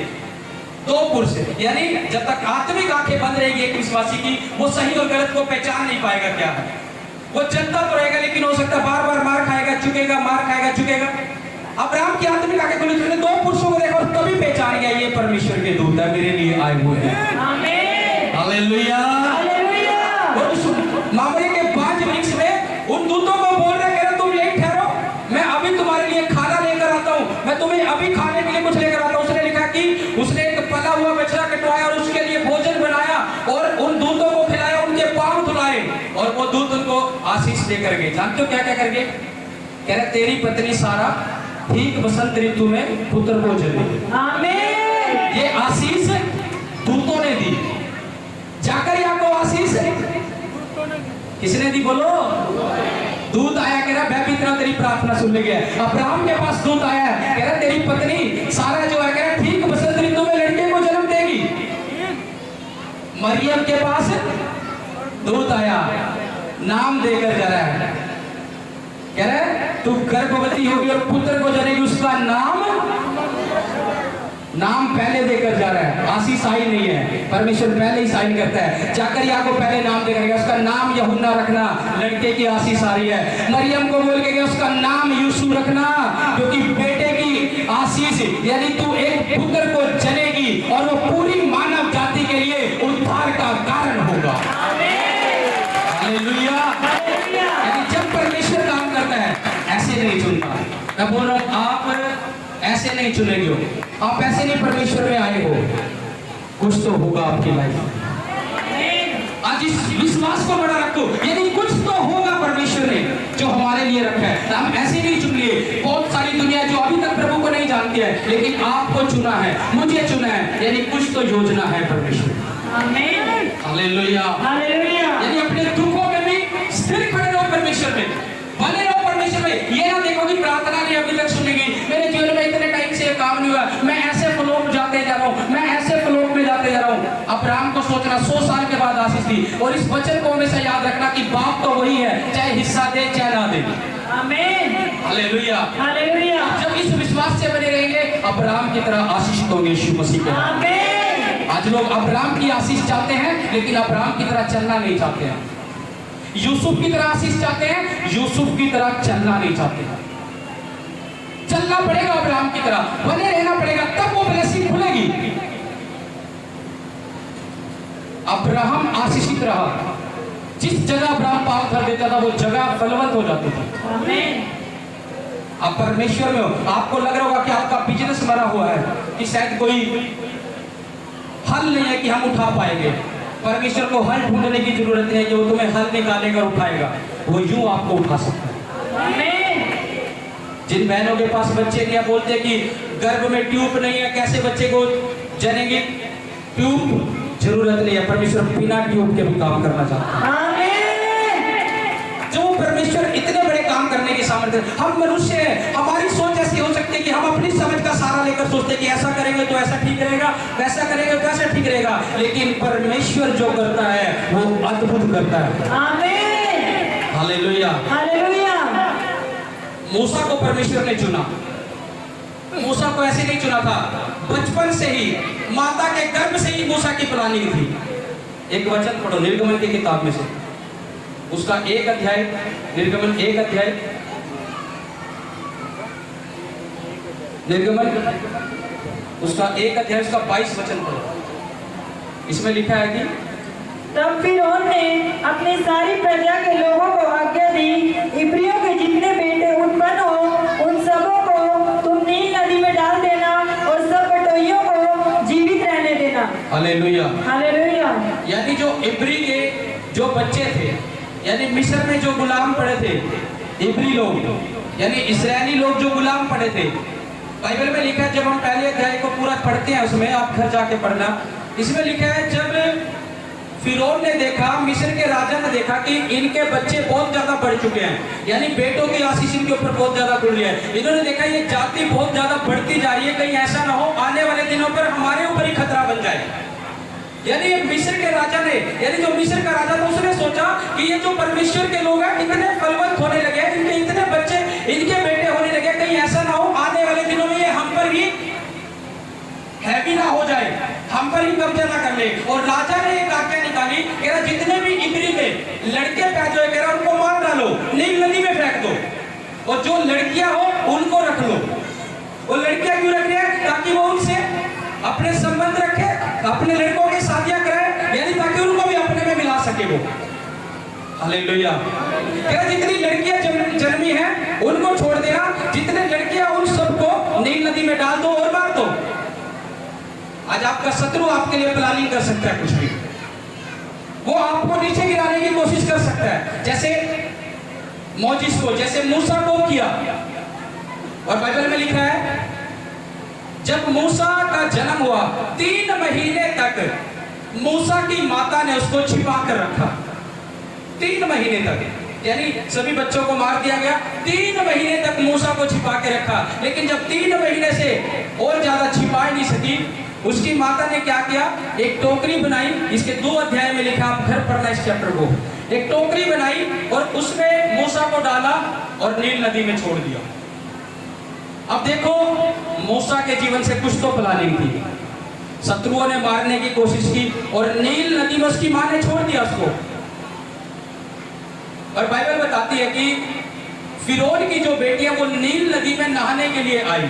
दो पुरुष, यानी जब तक आत्मिक आंखें बंद रहेगी एक विश्वासी की, वो सही और गलत को पहचान नहीं पाएगा क्या है। वो चलता तो रहेगा, लेकिन हो सकता है बार बार मार खाएगा, झुकेगा, मार खाएगा, झुकेगा। अब्राहम की आत्मिक आंखें खुली, उसने दो पुरुषों को देखा और तभी पहचान गया ये परमेश्वर के दूत है, मेरे लिए आए हुए हैं। आमीन। Hallelujah, hallelujah. और उस मामले के बांज वृक्ष में उन दूतों को बोल रहे, कह रहे तुम यहीं ठहरो, मैं अभी तुम्हारे लिए खाना लेकर आता हूँ, मैं तुम्हें अभी खाने के लिए कुछ लेकर आता हूँ। उसने लिखा कि उसने एक पला हुआ बछड़ा कटवाया और उसके लिए भोजन बनाया और उन दूतों को खिलाया, उनके पांव धुलाए, और वो दूत उनको आशीष देकर गए। जानते हो क्या क्या करके? कह रहे तेरी पत्नी सारा ठीक बसंत ऋतु में पुत्र को जनेगी। आमीन। ये आशीष दूतों ने दी। जाकरिया को आशीष किसने दी बोलो? दूत आया, कह रहा मैं भी तेरी प्रार्थना सुनने गया। अब्राहम के पास दूत आया, कह रहा तेरी पत्नी सारा जो है, कह रहा ठीक बसंत ऋतु में लड़के को जन्म देगी। मरियम के पास दूत आया, नाम देकर जा रहा है, कह रहा है तू गर्भवती होगी और पुत्र को जनेगी, उसका नाम पहले देकर जा रहा है। आशीष आई नहीं है, परमेश्वर पहले ही साइन करता है। जाकरिया को पहले नाम देकर गया, उसका नाम यूहन्ना रखना, लड़के की आशीष आ रही है। मरियम को बोल के गया उसका नाम यीशु रखना, क्योंकि बेटे की आशीष, यानी तू एक पुत्र को जनेगी और वो पूरी मानव जाति के लिए उद्धार का कारण होगा। हालेलुया। यानी जब परमेश्वर काम करता है ऐसे नहीं चुनता। मैं बोल रहा हूँ आप ऐसे नहीं चुनेंगे हो, आप ऐसे नहीं परमेश्वर में आए हो, कुछ तो होगा आपकी लाइफ में। आज इस विश्वास को बड़ा रखो, यदि कुछ तो होगा परमेश्वर ने जो हमारे लिए रखा है। हम ऐसे नहीं चुन लिए। बहुत सारी दुनिया जो अभी तक प्रभु को नहीं जानती है, लेकिन आपको चुना है, मुझे चुना है, यानी कुछ तो योजना है परमेश्वर। आमीन। Hallelujah, hallelujah. यानी अपने दुखों में भी स्थिर खड़े रहो परमेश्वर में, बने रहो परमेश्वर में। ये ना देखो कि प्रार्थना नहीं अभी तक सुनेगी, मेरे जीवन में इतने टाइम से काम नहीं हुआ, मैं ऐसे फ्लो में जाते जा रहा हूँ, मैं ऐसे फ्लो में जाते जा रहा हूँ। अब्राहम को सोचना 100 साल के बाद आशीष दी, और इस वचन को हमेशा याद रखना कि बाप तो वही है, चाहे हिस्सा दे चाहे ना दे। आमीन। हालेलुया। हालेलुया। जब इस विश्वास विश्वास से बने रहेंगे, अब्राहम की तरह आशीषित होंगे यीशु मसीह के नाम। आमीन। आज लोग अब्राहम की आशीष चाहते हैं, लेकिन अब्राहम की तरह चलना नहीं चाहते हैं। यूसुफ की तरह आशीष चाहते हैं, यूसुफ की तरह चलना नहीं चाहते हैं। चलना पड़ेगा अब्राहम की तरह, बने रहना पड़ेगा, तब वो ब्लेसिंग खुलेगी। अब्राहम आशीषित रहा, जिस जगह अब्राहम पाँव धर देता था वो जगह फलवंत हो जाती थी। आमीन। आप परमेश्वर में हो, आपको लग रहा होगा कि आपका बिजनेस मरा हुआ है, कि शायद कोई हल नहीं है कि हम उठा पाएंगे। परमेश्वर को हल ढूंढने की जरूरत नहीं है कि वो तुम्हें हल निकालेगा और उठाएगा, वो यूं आपको उठा सकता है। आमीन। जिन बहनों के पास बच्चे क्या बोलते हैं कि गर्भ में ट्यूब नहीं है, कैसे बच्चे को जनेंगे? ट्यूब जरूरत नहीं है, परमेश्वर बिना ट्यूब के भी काम करना चाहता है। आमीन। जो परमेश्वर इतने बड़े काम करने की सामर्थ्य, हम मनुष्य हैं, हमारी सोच ऐसी हो सकती है कि हम अपनी समझ का सहारा लेकर सोचते हैं कि ऐसा करेंगे तो ऐसा ठीक रहेगा, वैसा करेंगे तो ऐसा ठीक रहेगा, लेकिन परमेश्वर जो करता है वो अद्भुत करता है। आमीन। हालेलुया। हालेलुया। मूसा को परमेश्वर ने चुना। मूसा को ऐसे नहीं चुना था, बचपन से ही माता के गर्भ से ही मूसा की प्लानिंग थी। एक वचन पढ़ो निर्गमन की किताब में से, उसका 1 अध्याय, निर्गमन 1 अध्याय, निर्गमन उसका 1 अध्याय, उसका 22 वचन पढ़ो। इसमें लिखा है कि तब फिरौन ने अपनी सारी प्रजा के लोगों को आज्ञा दी, इब्रियों के जितने बेटे उत्पन्न हो उन सबों को तुम नील नदी में डाल देना और सब बटोइयों को जीवित रहने देना। हालेलुया। हालेलुया। यानी जो इब्री के जो बच्चे थे, यानी मिस्र में जो गुलाम पड़े थे, इब्री लोग यानी इस्राएली लोग जो गुलाम पड़े थे, बाइबल में लिखा है, जब हम पहले अध्याय को पूरा पढ़ते हैं उसमें आप घर जाके पढ़ना, इसमें लिखा है जब फिरौन ने देखा, मिस्र के राजा ने देखा कि इनके बच्चे बहुत ज्यादा बढ़ चुके हैं, यानी बेटों की आशीष इनके ऊपर बहुत ज्यादा खुल रही है, इन्होंने देखा ये जाति बहुत ज्यादा बढ़ती जा रही है, कहीं ऐसा ना हो आने वाले दिनों पर हमारे ऊपर ही खतरा बन जाए। यानी मिस्र के राजा ने, यानी जो मिस्र का राजा था, उसने सोचा कि ये जो परमेश्वर के लोग हैं इतने फलवंत होने लगे, इनके इतने बच्चे, इनके बेटे होने लगे, कहीं ऐसा ना हो आने वाले दिनों में ये हम पर ही हैवी ना हो जाए, हम पर ही कब्जा ना कर ले। और राजा ने एक आज्ञा निकाली, कह रहा जितने भी इब्री में लड़के पैदा हुए, कह रहा उनको मार डालो, नील नदी में फेंक दो, और जो लड़कियां हो उनको रख लो। वो लड़कियां क्यों रख रहे हैं? ताकि वो उनसे अपने संबंध रखे, अपने लड़कों की शादियां कराए, यानी ताकि उनको भी अपने में मिला सके वो। हालेलुया। कह रहा जितनी लड़कियां जन्मी हैं उनको छोड़ देना, जितने लड़कियां उन सबको नील नदी में डाल दो और मार दो। आज आपका शत्रु आपके लिए प्लानिंग कर सकता है, कुछ भी वो आपको नीचे गिराने की कोशिश कर सकता है, जैसे मोजिस को, जैसे मूसा को किया। और बाइबल में लिखा है जब मूसा का जन्म हुआ 3 महीने तक मूसा की माता ने उसको छिपा कर रखा। 3 महीने तक, यानी सभी बच्चों को मार दिया गया, 3 महीने तक मूसा को छिपा के रखा। लेकिन जब 3 महीने से और ज्यादा छिपा नहीं सकी, उसकी माता ने क्या किया, एक टोकरी बनाई, इसके 2 अध्याय में लिखा, आप घर पढ़ना इस चैप्टर को। एक टोकरी बनाई और उसमें मूसा को डाला और नील नदी में छोड़ दिया। अब देखो मूसा के जीवन से कुछ तो प्लानिंग थी, शत्रुओं ने मारने की कोशिश की और नील नदी में उसकी मां ने छोड़ दिया उसको। और बाइबल बताती है कि फिरौन की जो बेटी है वो नील नदी में नहाने के लिए आई,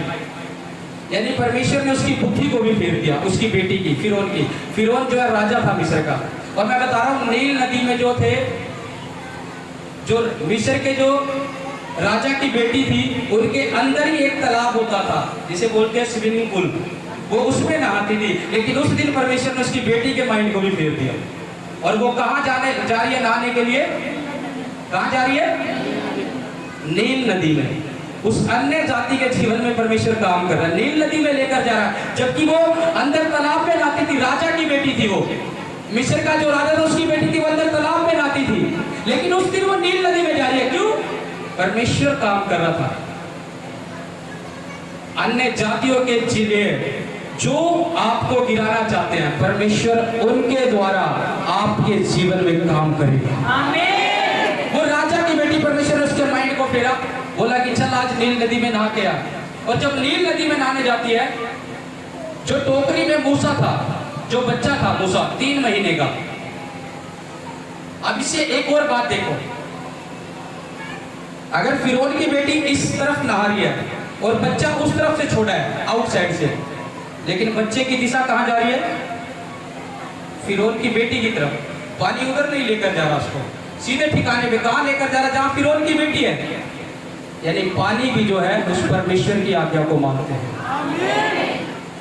यानी परमेश्वर ने उसकी बुद्धि को भी फेर दिया, उसकी बेटी की, फिरौन की। फिरौन जो है राजा था मिस्र का, और मैं बता रहा हूं नील नदी में जो थे, जो मिस्र के जो राजा की बेटी थी, उनके अंदर ही एक तालाब होता था जिसे बोलते हैं स्विमिंग पूल, वो उसमें नहाती थी। लेकिन उस दिन परमेश्वर ने उसकी बेटी के माइंड को भी फेर दिया, और वो कहाँ जा रही है नहाने के लिए? कहाँ जा रही है? नील नदी में। उस अन्य जाति के जीवन में परमेश्वर काम कर रहा है, नील नदी में लेकर जा रहा है, जबकि वो अंदर तालाब में नहाती थी, राजा की बेटी थी वो, मिस्र का जो राजा था उसकी बेटी थी, वो अंदर तालाब में नहाती थी। लेकिन उस दिन वो नील नदी में जा रही है, क्यों? परमेश्वर काम कर रहा था। अन्य जातियों के जिले जो आपको गिराना चाहते हैं, परमेश्वर उनके द्वारा आपके जीवन में काम करेगा। आमीन। वो राजा की बेटी, परमेश्वर ने उसके माइंड को फेरा, बोला कि चल आज नील नदी में नहा के आ। और जब नील नदी में नहाने जाती है, जो टोकरी में मूसा था, जो बच्चा था मूसा 3 महीने का। अब इससे एक और बात देखो, अगर फिरौन की बेटी इस तरफ नहा रही है और बच्चा उस तरफ से छोड़ा है आउटसाइड से, लेकिन बच्चे की दिशा कहां जा रही है? फिरौन की बेटी की तरफ। पानी उधर नहीं लेकर जा रहा उसको, सीधे ठिकाने पे कहां लेकर जा रहा? जहां फिरौन की बेटी है। यानी पानी भी जो है उस परमेश्वर की आज्ञा को मानते हैं।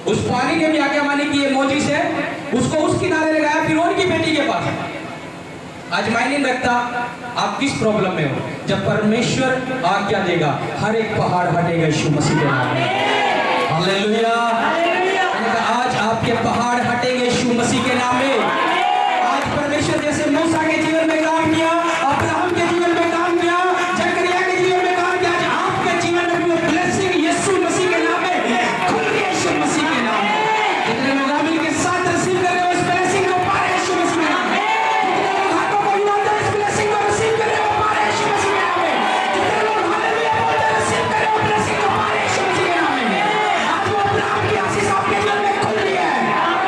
उस पानी ने भी आज्ञा मानी कि ये मोजिस है, उसको उस किनारे लगाया फिरौन की बेटी के पास। आज मायने नहीं रखता आप किस प्रॉब्लम में हो, जब परमेश्वर आज्ञा देगा हर एक पहाड़ हटेगा यीशु मसीह के नाम में। हालेलुया। आज आपके पहाड़ हटेंगे यीशु मसीह के नाम में। आज परमेश्वर जैसे मूसा के जीवन में काम किया, अब्राहम के जीवन में काम किया, जकरिया के जीवन में काम किया, आज आपके जीवन में भी ब्लेसिंग यीशु मसीह के नाम में खुल गया यीशु मसीह के नाम में। जितने लोग आमीन के साथ रिसीव कर रहे हो इस ब्लेसिंग को पा रहे यीशु मसीह के नाम में। जितने लोग हाथों को हिलाते इस ब्लेसिंग को रिसीव कर रहे हो पा रहे यीशु मसीह के नाम में। जितने लोग हालेलुया बोलते रिसीव कर रहे हो ब्लेसिंग को पा रहे यीशु मसीह के नाम में। आज वो अब्राहम की आशीष आपके जीवन में खुल रही है। आज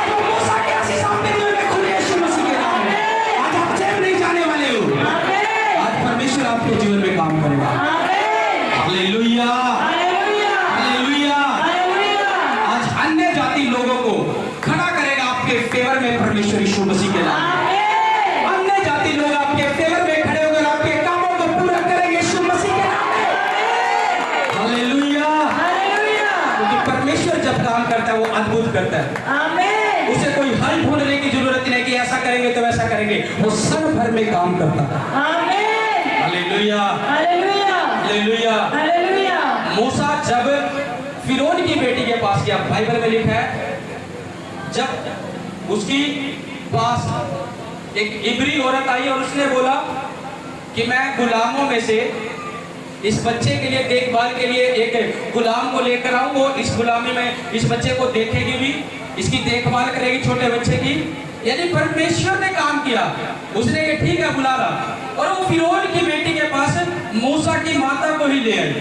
वो मूसा की आशीष आपके जीवन में खुल रही है यीशु मसीह के नाम में। आज आप चैन नहीं जाने वाले हो। आज परमेश्वर आपके जीवन में काम करेगा। Hallelujah, hallelujah. आज अन्य जाति लोगों को खड़ा करेगा आपके फेवर में परमेश्वर यीशु मसीह के नाम में। अन्य जाति लोग आपके फेवर में खड़े होकर आपके कामों को पूरा करेंगे यीशु मसीह के नाम में। हालेलुया, क्योंकि परमेश्वर जब काम करता है वो अद्भुत करता है। उसे कोई हल ढूंढने की जरूरत नहीं कि ऐसा करेंगे तो वैसा करेंगे, वो सब भर में काम करता है। Hallelujah, hallelujah. मूसा जब फिरौन की बेटी के पास गया, बाइबल में लिखा है जब उसकी पास एक इब्री औरत आई और उसने बोला कि मैं गुलामों में से इस बच्चे के लिए देखभाल के लिए एक गुलाम को लेकर आऊं, वो इस गुलामी में इस बच्चे को देखेगी भी, इसकी देखभाल करेगी छोटे बच्चे की। यानी परमेश्वर ने काम किया, उसने ये ठीक है बुला रहा, और वो फिरौन की बेटी के पास मूसा की माता को ही ले आई।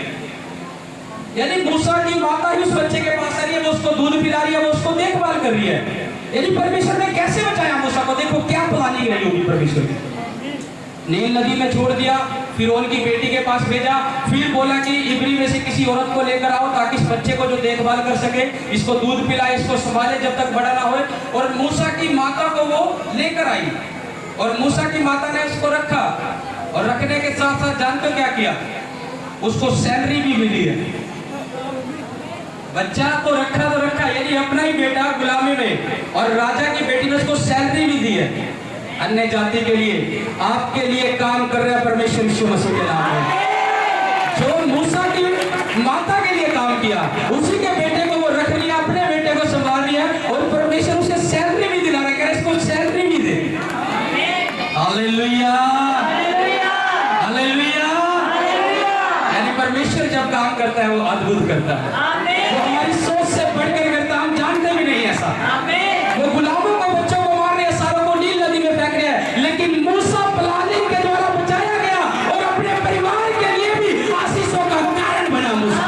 यानी मूसा की माता ही उस बच्चे के पास आ रही है, वो उसको दूध पिला रही है, वो उसको देखभाल कर रही है। यानी परमेश्वर ने कैसे बचाया मूसा को? देखो क्या प्लानिंग रही होगी परमेश्वर की। नील नदी में छोड़ दिया, फिरौन की बेटी के पास भेजा, फिर बोला कि इब्री में से किसी औरत को लेकर आओ ताकि इस बच्चे को जो देखभाल कर सके, इसको दूध पिलाए, इसको संभाले जब तक बड़ा ना हो। और मूसा की माता को वो लेकर आई और मूसा की माता ने उसको रखा, और रखने के साथ साथ जानते क्या किया? उसको सैलरी भी मिली है। बच्चा तो रखा, यानी अपना ही बेटा गुलामी में, और राजा की बेटी ने उसको सैलरी भी दी है। अन्य जाति के लिए, आपके लिए काम कर रहा है परमेश्वर यीशु मसीह के नाम में। जो मूसा की माता के लिए काम किया, उसी के बेटे को वो रख लिया, अपने बेटे को संभाल लिया, और परमेश्वर उसे सैलरी भी दिला रहा है, इसको सैलरी भी दे। Hallelujah, hallelujah. यानी परमेश्वर जब काम करता है वो अद्भुत करता है, वो हमारी सोच से बढ़कर करता है, हम जानते भी नहीं ऐसा। वो गुलामों को, बच्चों को मार रहे हैं, सारों को नील नदी में फेंक रहे हैं, लेकिन मूसा प्लानिंग के द्वारा बचाया गया और अपने परिवार के लिए भी आशीषों का कारण बना मूसा।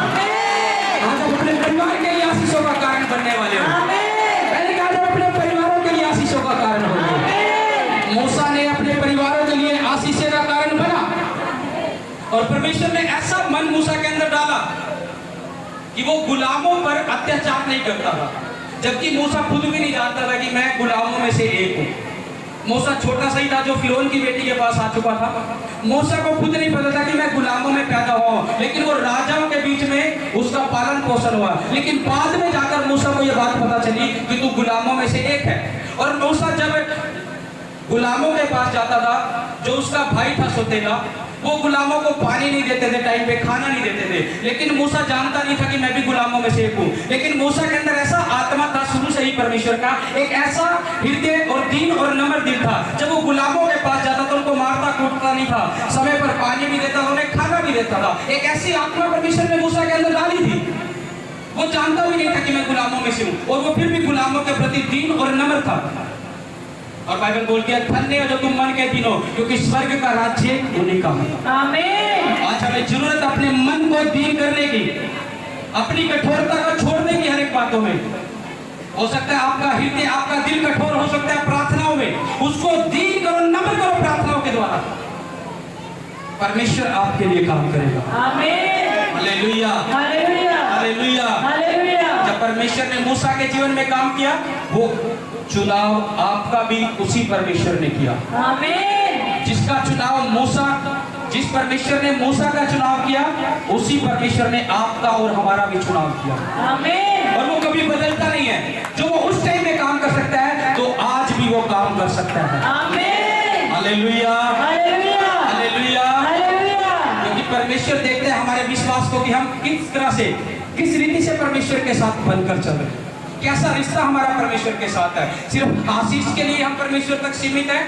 आज आप अपने परिवार के लिए आशीषों का कारण बनने वाले हो। पहले कहा था अपने परिवारों के लिए आशीषों का कारण हो। मूसा ने अपने परिवारों के लिए आशीषों का कारण बना, और परमेश्वर ने ऐसा मन मूसा के अंदर डाला कि वो गुलामों पर अत्याचार नहीं करता था, जबकि मूसा खुद भी नहीं जानता था कि मैं गुलामों में से एक हूँ। मूसा छोटा सा ही था जो फिरौन की बेटी के पास आ चुका था। मूसा को खुद नहीं पता था कि मैं गुलामों में पैदा हुआ, लेकिन वो राजाओं के बीच में उसका पालन पोषण हुआ। लेकिन बाद में जाकर मूसा को यह बात पता चली कि तू गुलामों में से एक है। और मूसा जब गुलामों के पास जाता था, जो उसका भाई था सोतेला, वो गुलामों को पानी नहीं देते थे, टाइम पे खाना नहीं देते थे, लेकिन मूसा जानता नहीं था कि मैं भी गुलामों में से एक हूँ। लेकिन मूसा के अंदर ऐसा आत्मा था शुरू से ही परमेश्वर का, एक ऐसा हृदय और दीन और नम्र दिल था। जब वो गुलामों के पास जाता तो उनको मारता कूटता नहीं था, समय पर पानी भी देता था, उन्हें खाना भी देता था। एक ऐसी आत्मा परमेश्वर ने मूसा के अंदर डाली थी। वो जानता भी नहीं था कि मैं गुलामों में से हूँ, और वो फिर भी गुलामों के प्रति दीन और नम्र था। और बाइबल बोलती है धन्य हो जो तुम मन के दीन हो, क्योंकि स्वर्ग का राज्य उन्हीं का है। आमीन। आज हमें जरूरत अपने मन को दीन करने की। अपनी कठोरता को छोड़ दें कि हर एक बातों में। हो सकता है आपका हृदय, आपका दिल कठोर हो सकता है प्रार्थनाओं में, उसको दीन करो, नम्र करो प्रार्थनाओं के द्वारा। परमेश्वर आपके लिए काम करेगा। आमीन। Hallelujah, hallelujah, hallelujah, hallelujah. जब परमेश्वर ने मूसा के जीवन में काम किया, वो चुनाव आपका भी उसी परमेश्वर ने किया। आमीन। जिसका चुनाव मूसा, जिस परमेश्वर ने मूसा का चुनाव किया, उसी परमेश्वर ने आपका और हमारा भी चुनाव किया। आमीन। और वो कभी बदलता नहीं है। जो वो उस टाइम में काम कर सकता है, तो आज भी वो काम कर सकता है। आमीन। Hallelujah, hallelujah, hallelujah. हालेलुया। क्योंकि परमेश्वर देखते हैं हमारे विश्वास को कि हम किस तरह से, किस रीति से परमेश्वर के साथ बनकर चल रहे हैं, कैसा रिश्ता हमारा परमेश्वर के साथ है। सिर्फ आशीष के लिए हम परमेश्वर तक सीमित है?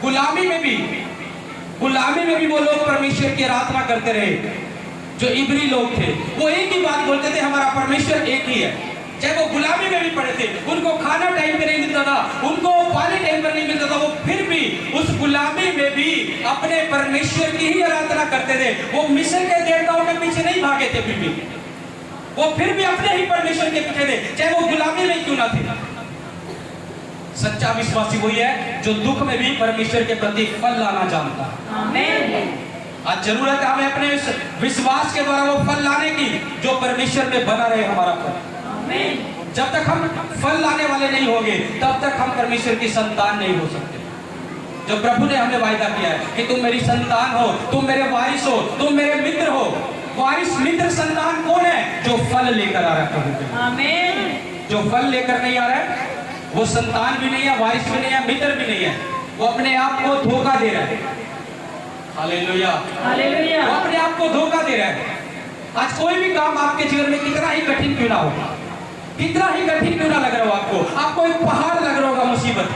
गुलामी में भी वो लोग परमेश्वर की आराधना करते रहे। जो इब्री लोग थे, वो एक ही बात बोलते थे, हमारा परमेश्वर एक ही है। चाहे वो गुलामी में भी पड़े थे, उनको खाना टाइम पे नहीं मिलता था, उनको पानी टाइम पर नहीं मिलता था, वो फिर भी उस गुलामी में भी अपने परमेश्वर की ही आराधना करते थे। वो मिस्र के देवताओं के पीछे नहीं भागे थे, वो फिर भी अपने ही परमेश्वर के पीछे थे, चाहे वो गुलामी में क्यों ना थे। सच्चा विश्वासी वही है जो दुख में भी परमेश्वर के प्रति फल लाना जानता है। आमीन। आज जरूरत है हमें अपने विश्वास के द्वारा वो फल लाने की, जो परमेश्वर में बना रहे हमारा फल। आमीन। जब तक हम फल लाने वाले नहीं होंगे, तब तक हम परमेश्वर की संतान नहीं हो सकते। जो प्रभु ने हमें वायदा किया है कि तुम मेरी संतान हो, तुम मेरे वारिस हो, तुम मेरे मित्र हो। वारिस, मित्र, संतान कौन है? जो फल लेकर आ रहा है प्रभु के। आमीन। जो फल लेकर नहीं आ रहा है, वो संतान भी नहीं है, वारिस भी नहीं है, मित्र भी नहीं है। वो अपने आप को धोखा दे रहा है। Hallelujah, hallelujah. वो अपने आप को धोखा दे रहा है। आज कोई भी काम आपके जीवन में कितना ही कठिन क्यों ना हो, कितना ही कठिन क्यों ना लग रहा हो, आपको एक पहाड़ लग रहा होगा मुसीबत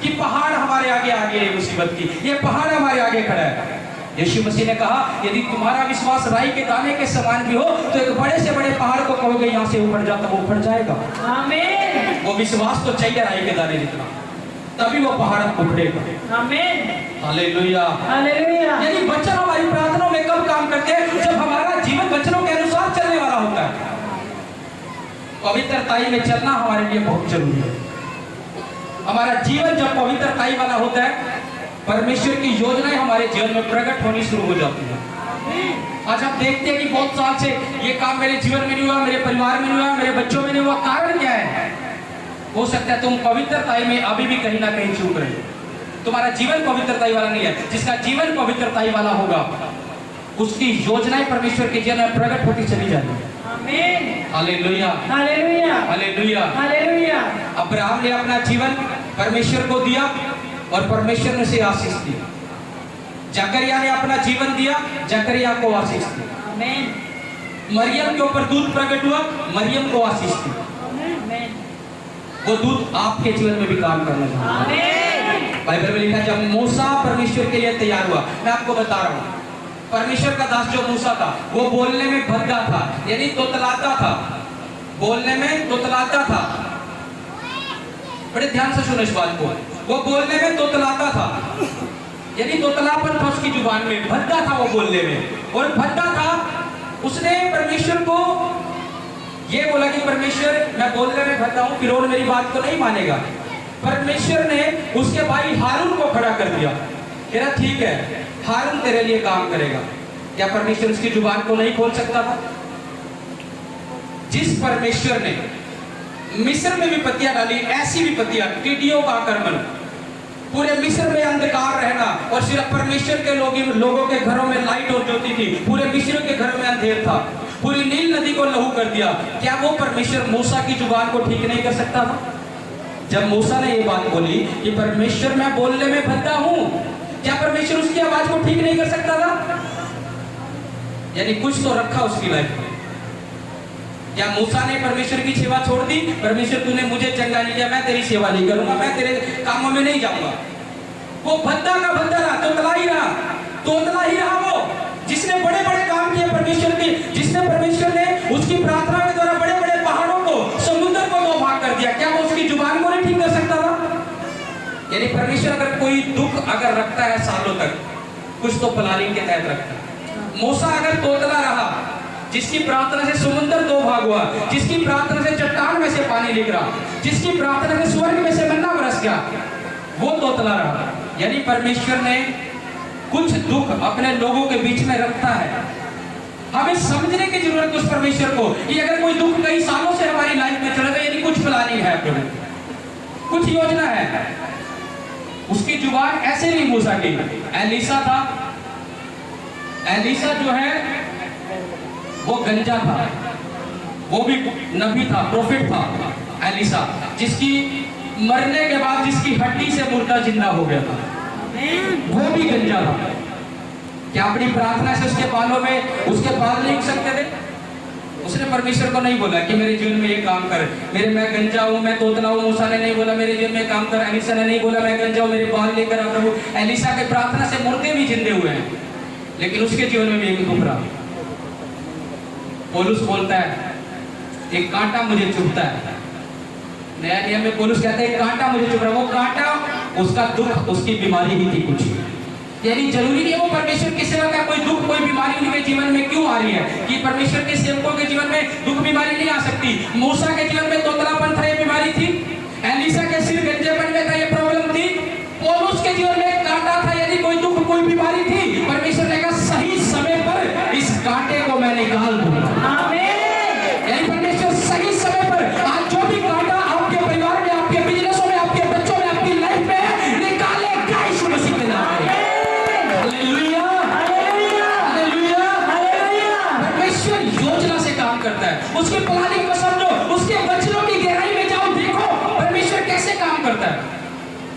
कि पहाड़ हमारे आगे आगे है, मुसीबत की ये पहाड़ हमारे आगे खड़ा है। यीशु मसीह ने कहा, यदि तुम्हारा विश्वास राई के दाने के समान भी हो, तो एक बड़े से बड़े पहाड़ को कहोगे यहाँ से ऊपर जाता, वो ऊपर जाएगा। आमीन। वो विश्वास तो चाहिए राई के दाने जितना, तभी वो पहाड़ उठेगा। आमीन। Hallelujah, hallelujah. यानी वचन हमारी प्रार्थनाओं में कब काम करते हैं? जब हमारा जीवन वचनों के अनुसार चलने वाला होता है। पवित्रताई में चलना हमारे लिए बहुत जरूरी है। हमारा जीवन जब पवित्रताई वाला होता है, परमेश्वर की योजनाएं हमारे जीवन में प्रकट होनी शुरू हो जाती है। आज हम देखते हैं कि बहुत साल से ये काम मेरे जीवन में नहीं हुआ, मेरे परिवार में नहीं हुआ, मेरे बच्चों में नहीं हुआ। कारण क्या है? हो सकता है तुम पवित्रताई में अभी भी कहीं ना कहीं चूक रहे हो, तुम्हारा जीवन पवित्रताई वाला नहीं है। जिसका जीवन पवित्रताई वाला होगा, उसकी योजनाएं परमेश्वर के जीवन में प्रकट होती चली जाएगी। आमीन। Hallelujah, hallelujah, hallelujah. Hallelujah. Abraham ने अपना जीवन परमेश्वर को दिया और परमेश्वर ने उसे आशीष दी। जकरिया ने अपना जीवन दिया, जकरिया को आशीष दी। आमीन। मरियम के ऊपर दूत प्रकट हुआ, मरियम को आशीष दी। आमीन। वो दूत आपके जीवन में भी काम करना चाहता है। आमीन। बाइबल में लिखा है, जब मूसा परमेश्वर के लिए तैयार हुआ, मैं आपको बता रहा हूँ, परमेश्वर का दास जो मूसा था, वो बोलने में भद्दा था, यानी तोतलाता था, बोलने में तोतलाता था। बड़े ध्यान से सुनो इस बात को, वो बोलने में तोतलाता था, यानी तोतलापन था उसकी जुबान में, भद्दा था वो बोलने में। और भद्दा था, उसने परमेश्वर को ये बोला कि परमेश्वर, मैं बोलने में भद्दा हूँ, फिरौन मेरी बात को नहीं मानेगा। परमेश्वर ने उसके भाई हारून को खड़ा कर दिया, कह रहा ठीक है, हारून तेरे लिए काम करेगा। क्या परमेश्वर उसकी जुबान को नहीं खोल सकता था? जिस परमेश्वर ने मिस्र में विपत्तियां डाली, ऐसी विपत्तियां, टिड्डियों का आक्रमण, पूरे मिस्र में अंधकार रहना, और सिर्फ परमेश्वर के लोगों के घरों में लाइट और ज्योति थी, पूरे मिस्र के घरों में अंधेर था, पूरी नील नदी को लहू कर दिया। क्या वो परमेश्वर मूसा की जुबान को ठीक नहीं कर सकता था? जब मूसा ने ये बात बोली कि परमेश्वर मैं बोलने में भद्दा हूं, क्या परमेश्वर उसकी आवाज को ठीक नहीं कर सकता था? यानी कुछ तो रखा उसकी लाइफ में। क्या मूसा ने परमेश्वर की सेवा छोड़ दी? परमेश्वर तूने मुझे चंगा नहीं किया, मैं तेरी सेवा नहीं करूंगा, मैं तेरे कामों में नहीं जाऊंगा। वो भद्दा का भद्दा रहा, तोतला ही रहा वो, जिसने बड़े बड़े काम किए परमेश्वर के, जिसने परमेश्वर ने उसकी प्रार्थना के द्वारा बड़े बड़े पहाड़ों को, समुद्र को दो भाग कर दिया। क्या वो उसकी जुबान को नहीं ठीक कर सकता था? यानी परमेश्वर अगर कोई दुख अगर रखता है सालों तक, कुछ तो प्लानिंग के तहत रखता है। मूसा अगर तोतला रहा, जिसकी प्रार्थना से समुद्र 2 भाग हुआ, जिसकी प्रार्थना से चट्टान में से पानी निकला, जिसकी प्रार्थना से स्वर्ग में से मन्ना बरस गया, वो तोतला रहा। यानी परमेश्वर ने कुछ दुख अपने लोगों के बीच में रखता है। हमें समझने की जरूरत है उस परमेश्वर को कि अगर कोई दुख कई सालों से हमारी लाइफ में चलेगा, यानी कुछ प्लानिंग है, कुछ योजना है। उसकी जुबान ऐसे नहीं मूसा की। एलीसा था, एलीसा जो है वो गंजा था, वो भी नबी था, प्रोफेट था एलीसा, जिसकी मरने के बाद जिसकी हड्डी से मुर्दा जिंदा हो गया था, वो भी गंजा था। क्या अपनी प्रार्थना से उसके बालों में उसके बाल नहीं उग सकते थे? उसने परमेश्वर को नहीं बोला कि मेरे जीवन में ये काम कर, मैं गंजा हूं, मैं तोतला हूं। मूसा ने नहीं बोला मेरे जीवन में काम कर। एलीसा ने नहीं बोला मैं गंजा हूं, मेरे बाल लेकर आ प्रभु। एलीसा के प्रार्थना से मुर्दे भी जिंदे हुए हैं, लेकिन उसके जीवन में भी एक दुख रहा। पौलुस बोलता है एक कांटा मुझे चुभता है। नया नियम में पौलुस कहता है कांटा मुझे चुभ रहा। वो कांटा उसका दुख, उसकी बीमारी ही थी कुछ। यानी जरूरी नहीं है वो परमेश्वर के सेवक का कोई दुख कोई बीमारी उनके जीवन में क्यों आ रही है कि परमेश्वर के सेवकों के जीवन में दुख बीमारी नहीं आ सकती। मूसा के जीवन में तोतलापन था, ये बीमारी थी। एलीसा के सिर गंजेपन में था, ये प्रॉब्लम थी। पौलुस के जीवन में कांटा था, यदि कोई दुख कोई बीमारी थी। परमेश्वर ने कहा सही समय पर इस कांटे को मैं निकाल दूंगा। यानी परमेश्वर सही समय पर आज जो भी कांटा आपके परिवार में, आपके बिजनेसों में, आपके बच्चों में, आपकी लाइफ में निकालेगा यीशु मसीह के नाम में। Hallelujah, hallelujah, hallelujah. परमेश्वर योजना से काम करता है। उसकी प्लानिंग को समझो, उसके वचनों की गहराई में जाओ, देखो परमेश्वर कैसे काम करता है।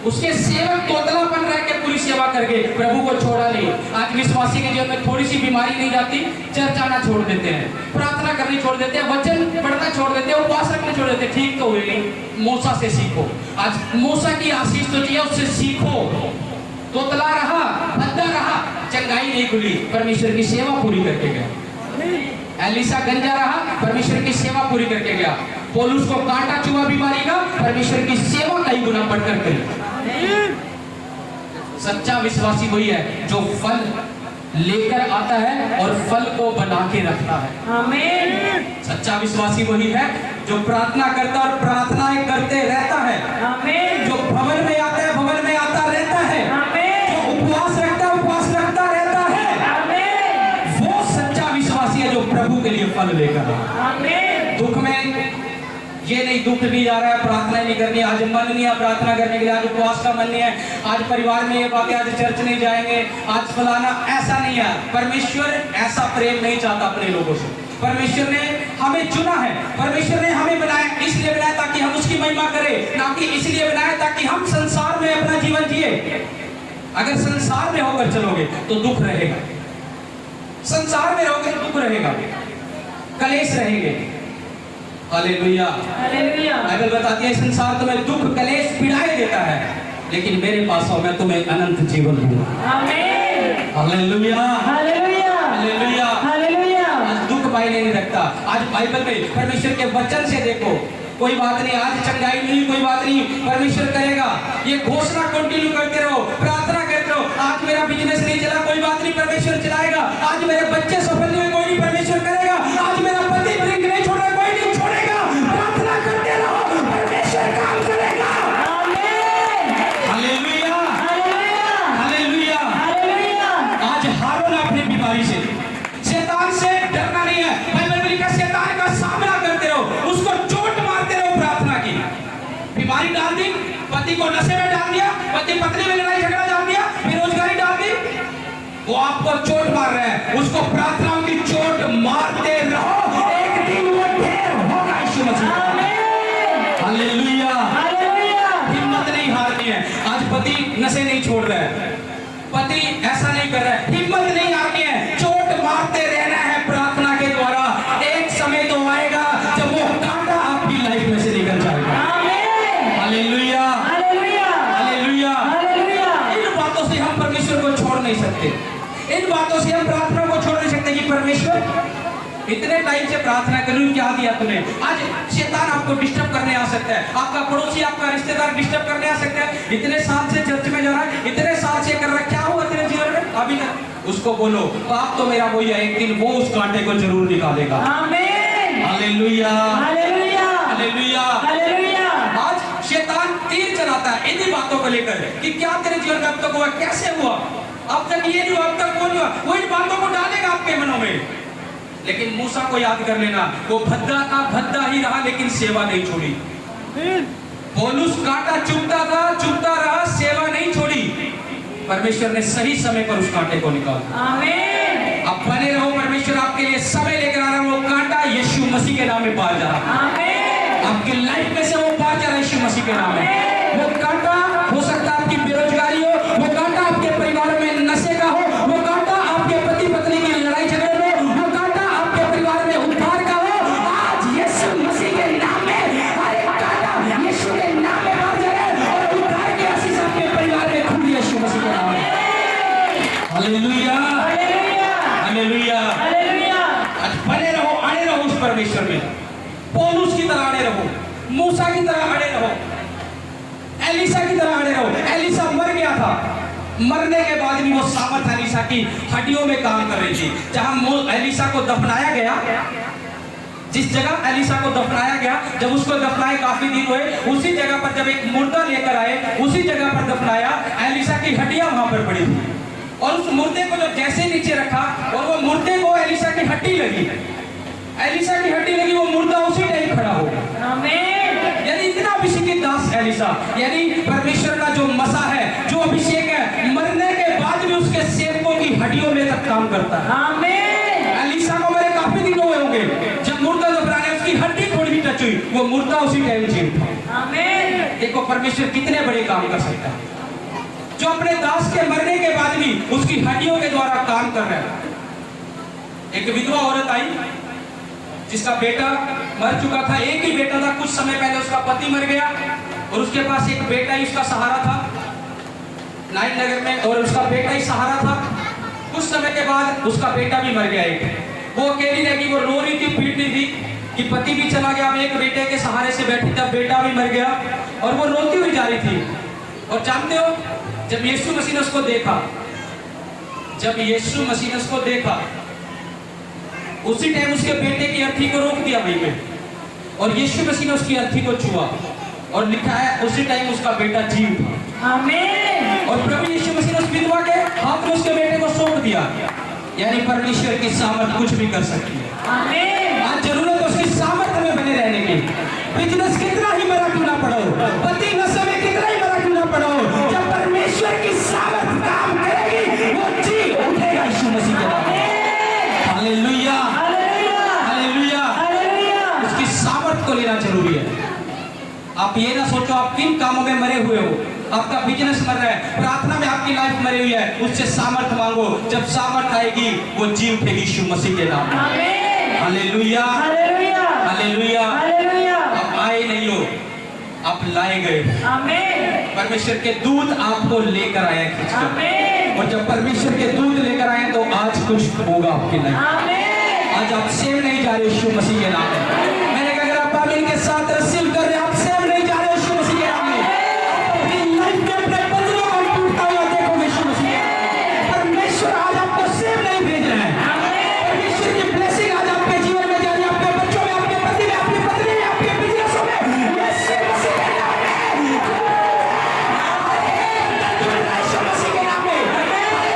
उसके सेवक तोतलापन रह के पूरी सेवा करके प्रभु को छोड़ा नहीं। आज विश्वासी के जीवन में थोड़ी सी बीमारी नहीं जाती, चर्च आना छोड़ देते हैं, प्रार्थना करनी छोड़ देते हैं, वचन पढ़ना छोड़ देते हैं, उपवास रखना छोड़ देते हैं। ठीक तो हुई नहीं, मूसा से सीखो। आज मूसा की आशीष तो चाहिए, उससे सीखो। तोतला रहा, भद्दा रहा, चंगाई नहीं खुली, परमेश्वर की सेवा पूरी करके गया। एलीसा गंजा रहा, परमेश्वर की सेवा पूरी करके गया। पौलुस को कांटा चुभा बीमारी का, परमेश्वर की सेवा कई गुना बढ़कर करी। सच्चा विश्वासी वही है जो फल लेकर आता है और फल को बना के रखता है। आमीन। सच्चा विश्वासी वही है जो प्रार्थना करता और प्रार्थनाएं करते रहता है। आमीन। जो भवन में आता है, भवन में आता रहता है। आमीन। जो उपवास रखता है, उपवास रखता रहता है। आमीन। वो सच्चा विश्वासी है जो प्रभु के लिए फल लेकर। आमीन। दुख में ये नहीं, दुख नहीं जा रहा है, प्रार्थना नहीं करनी, आज मन नहीं है प्रार्थना करने के लिए, आज उपवास का मन नहीं है, आज परिवार में ये बातें, आज चर्च नहीं जाएंगे, आज फलाना, ऐसा नहीं है। परमेश्वर ऐसा प्रेम नहीं चाहता अपने लोगों से। परमेश्वर ने हमें चुना है, परमेश्वर ने हमें बनाया, इसलिए बनाया ताकि हम उसकी महिमा करें, ना कि इसलिए बनाया ताकि हम संसार में अपना जीवन जिए। अगर संसार में होकर चलोगे तो दुख रहेगा, संसार में रहोगे तो दुख रहेगा, कलेश रहेंगे। Hallelujah, hallelujah. बाइबल बताती है संसार तुम्हें दुख कलेश पीड़ाएं देता है, लेकिन मेरे पास आओ, मैं तुम्हें अनंत जीवन दूंगा। आमीन। Hallelujah, hallelujah, hallelujah, hallelujah. आज दुख मायने नहीं रखता। आज बाइबल में परमेश्वर के वचन से देखो, कोई बात नहीं, आज चंगाई नहीं, कोई बात नहीं, परमेश्वर करेगा। ये घोषणा कंटिन्यू करते रहो, प्रार्थना करते रहो। आज मेरा बिजनेस नहीं चला, कोई बात नहीं, परमेश्वर चलाएगा। आज मेरे बच्चे सफल नहीं हुए, कोई नहीं, परमेश्वर करेगा। आज मेरा पति ड्रिंक नहीं छोड़ रहा, कोई नहीं छोड़ेगा। प्रार्थना करते रहो, परमेश्वर काम करेगा। आमीन। Hallelujah, hallelujah, hallelujah, hallelujah. आज हारो ना अपनी बीमारी से, शैतान से डरना नहीं है। बाइबल में लिखा है शैतान का सामना करते रहो, उसको चोट मारते रहो। प्रार्थना की बीमारी डाल दी, पति को नशे में डाल दिया, पति पत्नी में लड़ाई झगड़ा डाल दिया, बेरोजगारी डाल दी, वो आपको चोट मार रहा है, उसको प्रार्थनाओं की चोट मारते रहो, एक दिन वो ढेर होगा यीशु मसीह। Hallelujah, hallelujah. हिम्मत नहीं हारनी है। आज पति नशे नहीं छोड़ रहा है, पति ऐसा नहीं कर रहा है, हिम्मत नहीं हारनी है, चोट मारते रहना है प्रार्थना के द्वारा। एक समय तो आएगा जब वो कांटा आपकी लाइफ में से निकल जाएगा। Hallelujah, hallelujah, hallelujah, hallelujah. इन बातों से हम परमेश्वर को छोड़ नहीं सकते, इन बातों से हम प्रार्थना को छोड़ नहीं सकते कि परमेश्वर इतने टाइम से प्रार्थना करूं, क्या दिया तूने। आज शैतान आपको डिस्टर्ब करने आ सकता है, आपका पड़ोसी, आपका रिश्तेदार डिस्टर्ब करने आ सकता है। इतने साल से चर्च में जा रहा है, इतने साल से कर रहा है, क्या हुआ तेरे जीवन में अभी तक? उसको बोलो पाप तो मेरा वही है, एक दिन वो उस कांटे को जरूर निकालेगा। आमीन। Hallelujah, hallelujah, hallelujah. हालेलुया। आज शैतान तीर चलाता है इन्हीं बातों को लेकर कि क्या तेरे जीवन में अब तक हुआ, कैसे हुआ, अब तक ये नहीं हुआ, अब तक वो नहीं हुआ, वो इन बातों को डालेगा आपके मनों में। लेकिन मूसा को याद कर लेना, वो भद्दा का भद्दा ही रहा लेकिन सेवा नहीं छोड़ी। पौलुस कांटा चुभता था, चुभता रहा, सेवा नहीं छोड़ी। परमेश्वर ने सही समय पर उस कांटे को निकाला। आमीन। अब बने रहो, परमेश्वर आपके लिए समय लेकर आ रहा है। वो कांटा यीशु मसीह के नाम में पार जा रहा है। आमीन। आपकी लाइफ में से वो पार जा रहा है यीशु मसीह के नाम में। वो कांटा हो सकता है आपकी बेरोजगारी हो, वो कांटा आपके परिवार में नशे का हो, वो कांटा आपके पति पत्नी की लड़ाई झगड़े में, वो कांटा आपके परिवार में उद्धार का हो। आज यीशु मसीह के नाम में हर एक कांटा यीशु के नाम में पार जा रहा है और उद्धार की आशीष आपके परिवार में खुली यीशु मसीह के नाम में। Hallelujah, hallelujah, hallelujah, hallelujah. आज बने रहो, अड़े रहो उस परमेश्वर में। पौलुस की तरह अड़े रहो, मूसा की तरह अड़े रहो, एलिसा की तरह अड़े रहो। एलिसा मर गया था, मरने के बाद भी वो सामर्थ एलिसा की हड्डियों में काम कर रही थी। जहां एलिसा को दफनाया गया, जिस जगह एलिसा को दफनाया गया, जब उसको दफनाए काफी दिन हुए, उसी जगह पर जब एक मुर्दा लेकर आए, उसी जगह पर दफनाया, एलिसा की हड्डियां वहां पर पड़ी थी। और उस मुर्दे को जब जैसे नीचे रखा और वो मुर्दे को एलिसा की हड्डी लगी, एलिसा की हड्डी लगी, वो मुर्दा उसी टाइम खड़ा हो गया। आमीन। यानी इतना अभिषेकित दास एलिसा, यानी परमेश्वर का जो मसा है, जो अभिषेक है, मरने के बाद भी उसके सेवकों की हड्डियों में तक काम करता है। आमीन। एलिसा को मेरे काफी दिन हुए होंगे, जब मुर्दा दफनाने उसकी हड्डी थोड़ी भी टच हुई, वो मुर्दा उसी टाइम जीव था। आमीन। देखो परमेश्वर कितने बड़े काम कर सकता है, जो अपने दास के मरने के बाद भी उसकी हड्डियों के द्वारा काम कर रहा है। एक विधवा औरत आई जिसका बेटा मर चुका था, एक ही बेटा था, कुछ समय पहले उसका पति मर गया और उसके पास एक बेटा ही उसका सहारा था नाइन नगर में, और उसका बेटा ही सहारा था। कुछ समय के बाद उसका बेटा भी मर गया। एक वो अकेली रह गई, वो रो रही थी, पीट रही थी कि पति भी चला गया, अब एक बेटे के सहारे से बैठी, तब बेटा भी मर गया और वो रोती हुई जा रही थी। और जानते हो, जब यीशु मसीह ने उसको देखा, जब यीशु मसीह ने उसको देखा, उसी टाइम उसके बेटे की अर्थी को रोक दिया वहीं पे, और यीशु मसीह ने उसकी अर्थी को छुआ और लिखा है उसी टाइम उसका बेटा जीव था। आमीन। और प्रभु यीशु मसीह ने उस विधवा के हाथ में उसके बेटे को सौंप दिया। यानी परमेश्वर की सामर्थ कुछ भी कर सकती है। आमीन। आज जरूरत है उसकी सामर्थ में बने रहने की। बिजनेस कितना ही मरा क्यों ना पड़ो, पति नशे में कितना ही मरा क्यों ना पड़ो, जब परमेश्वर की सामर्थ काम करेगी वो जी उठेगा यीशु मसीह के नाम में। Hallelujah, hallelujah, hallelujah. हालेलुया। उसकी सामर्थ को लेना जरूरी है। आप ये ना सोचो आप किन कामों में मरे हुए हो, आपका बिजनेस मर रहा है, प्रार्थना में आपकी लाइफ मरी हुई है, उससे सामर्थ मांगो। जब सामर्थ आएगी वो जी उठेगी यीशु मसीह के नाम में। आमीन। Hallelujah, hallelujah, hallelujah. हालेलुया। आप आए नहीं हो, आप लाए गए। आमीन। परमेश्वर के दूत आपको लेकर आए खींचकर, आमीन। और जब परमेश्वर के दूत लेकर आए तो आज कुछ होगा आपकी लाइफ। आमीन। आज आप सेव नहीं जा रहे यीशु मसीह के नाम में। मैंने कहा अगर आप आमीन के साथ रिसीव कर रहे हैं, आप सेव नहीं जा रहे यीशु मसीह के नाम में। अपनी लाइफ में अपने बंधनों को टूटता हुआ देखो यीशु मसीह। परमेश्वर आज आपको सेव नहीं भेज रहे हैं। परमेश्वर की ब्लेसिंग आज आपके जीवन में जा रही है, आपके बच्चों में, आपके पति में, आपकी पत्नी में, आपके बिजनेसों में, यीशु मसीह के नाम में। यीशु मसीह के नाम में,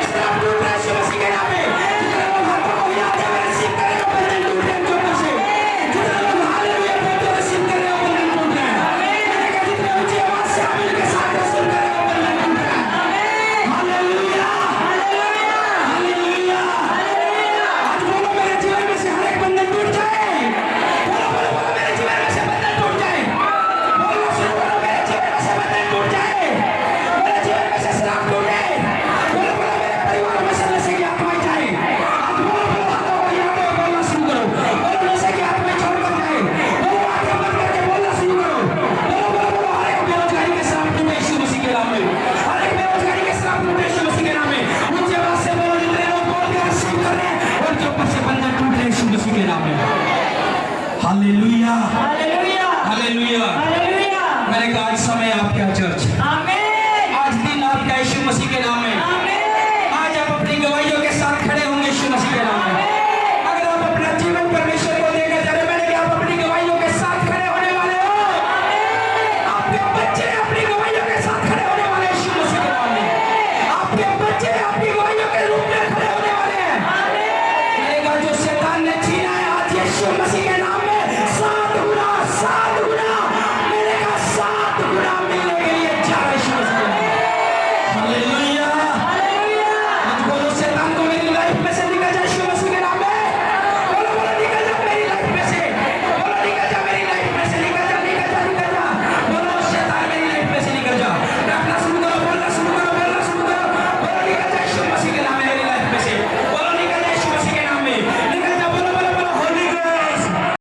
यीशु मसीह के नाम में। जितने लोग हाथों को हिलाते हुए रिसीव करेंगे, बंधन टूट रहे हैं उनके ऊपर से। जितने लोग हालेलुया बोलते हुए रिसीव करेंगे, बंधन टूट रहे हैं। मैंने कहा जितने ऊंची आवाज से आमीन के साथ रिसीव करेंगे, बंधन टूट रहे हैं। Hallelujah, hallelujah, hallelujah. आज बोलो मेरे जीवन में से हर एक बंधन टूट जाए। बोलो बोलो बोलो मेरे जीवन में से बंधन टूट जाए। बोलो शुरू करो, मेरे जीवन में से बंधन टूट जाए। मेरे जीवन में से श्राप टूट जाए। बोलो बोलो मेरे परिवार में से नशे की आत्माएं जाए। आज बोलो बोलो हाथों को यहाँ पे बोलना शुरू करो। बोलो नशे की आत्माएं छोड़कर जाए। बोलो आंखें बंद करके बोलना शुरू करो। बोलो बोलो बोलो हर एक बेरोजगारी के श्राप टूटे यीशु मसीह के नाम में। हर एक बेरोजगारी के श्राप टूटे यीशु मसीह के नाम में। ऊंची आवाज से बोलो, जितने लोग बोल के रिसीव कर रहे हैं उनके ऊपर से बंधन टूट रहे यीशु मसीह के नाम में। Hallelujah, hallelujah, hallelujah. हालेलुया। मैंने कहा आज समय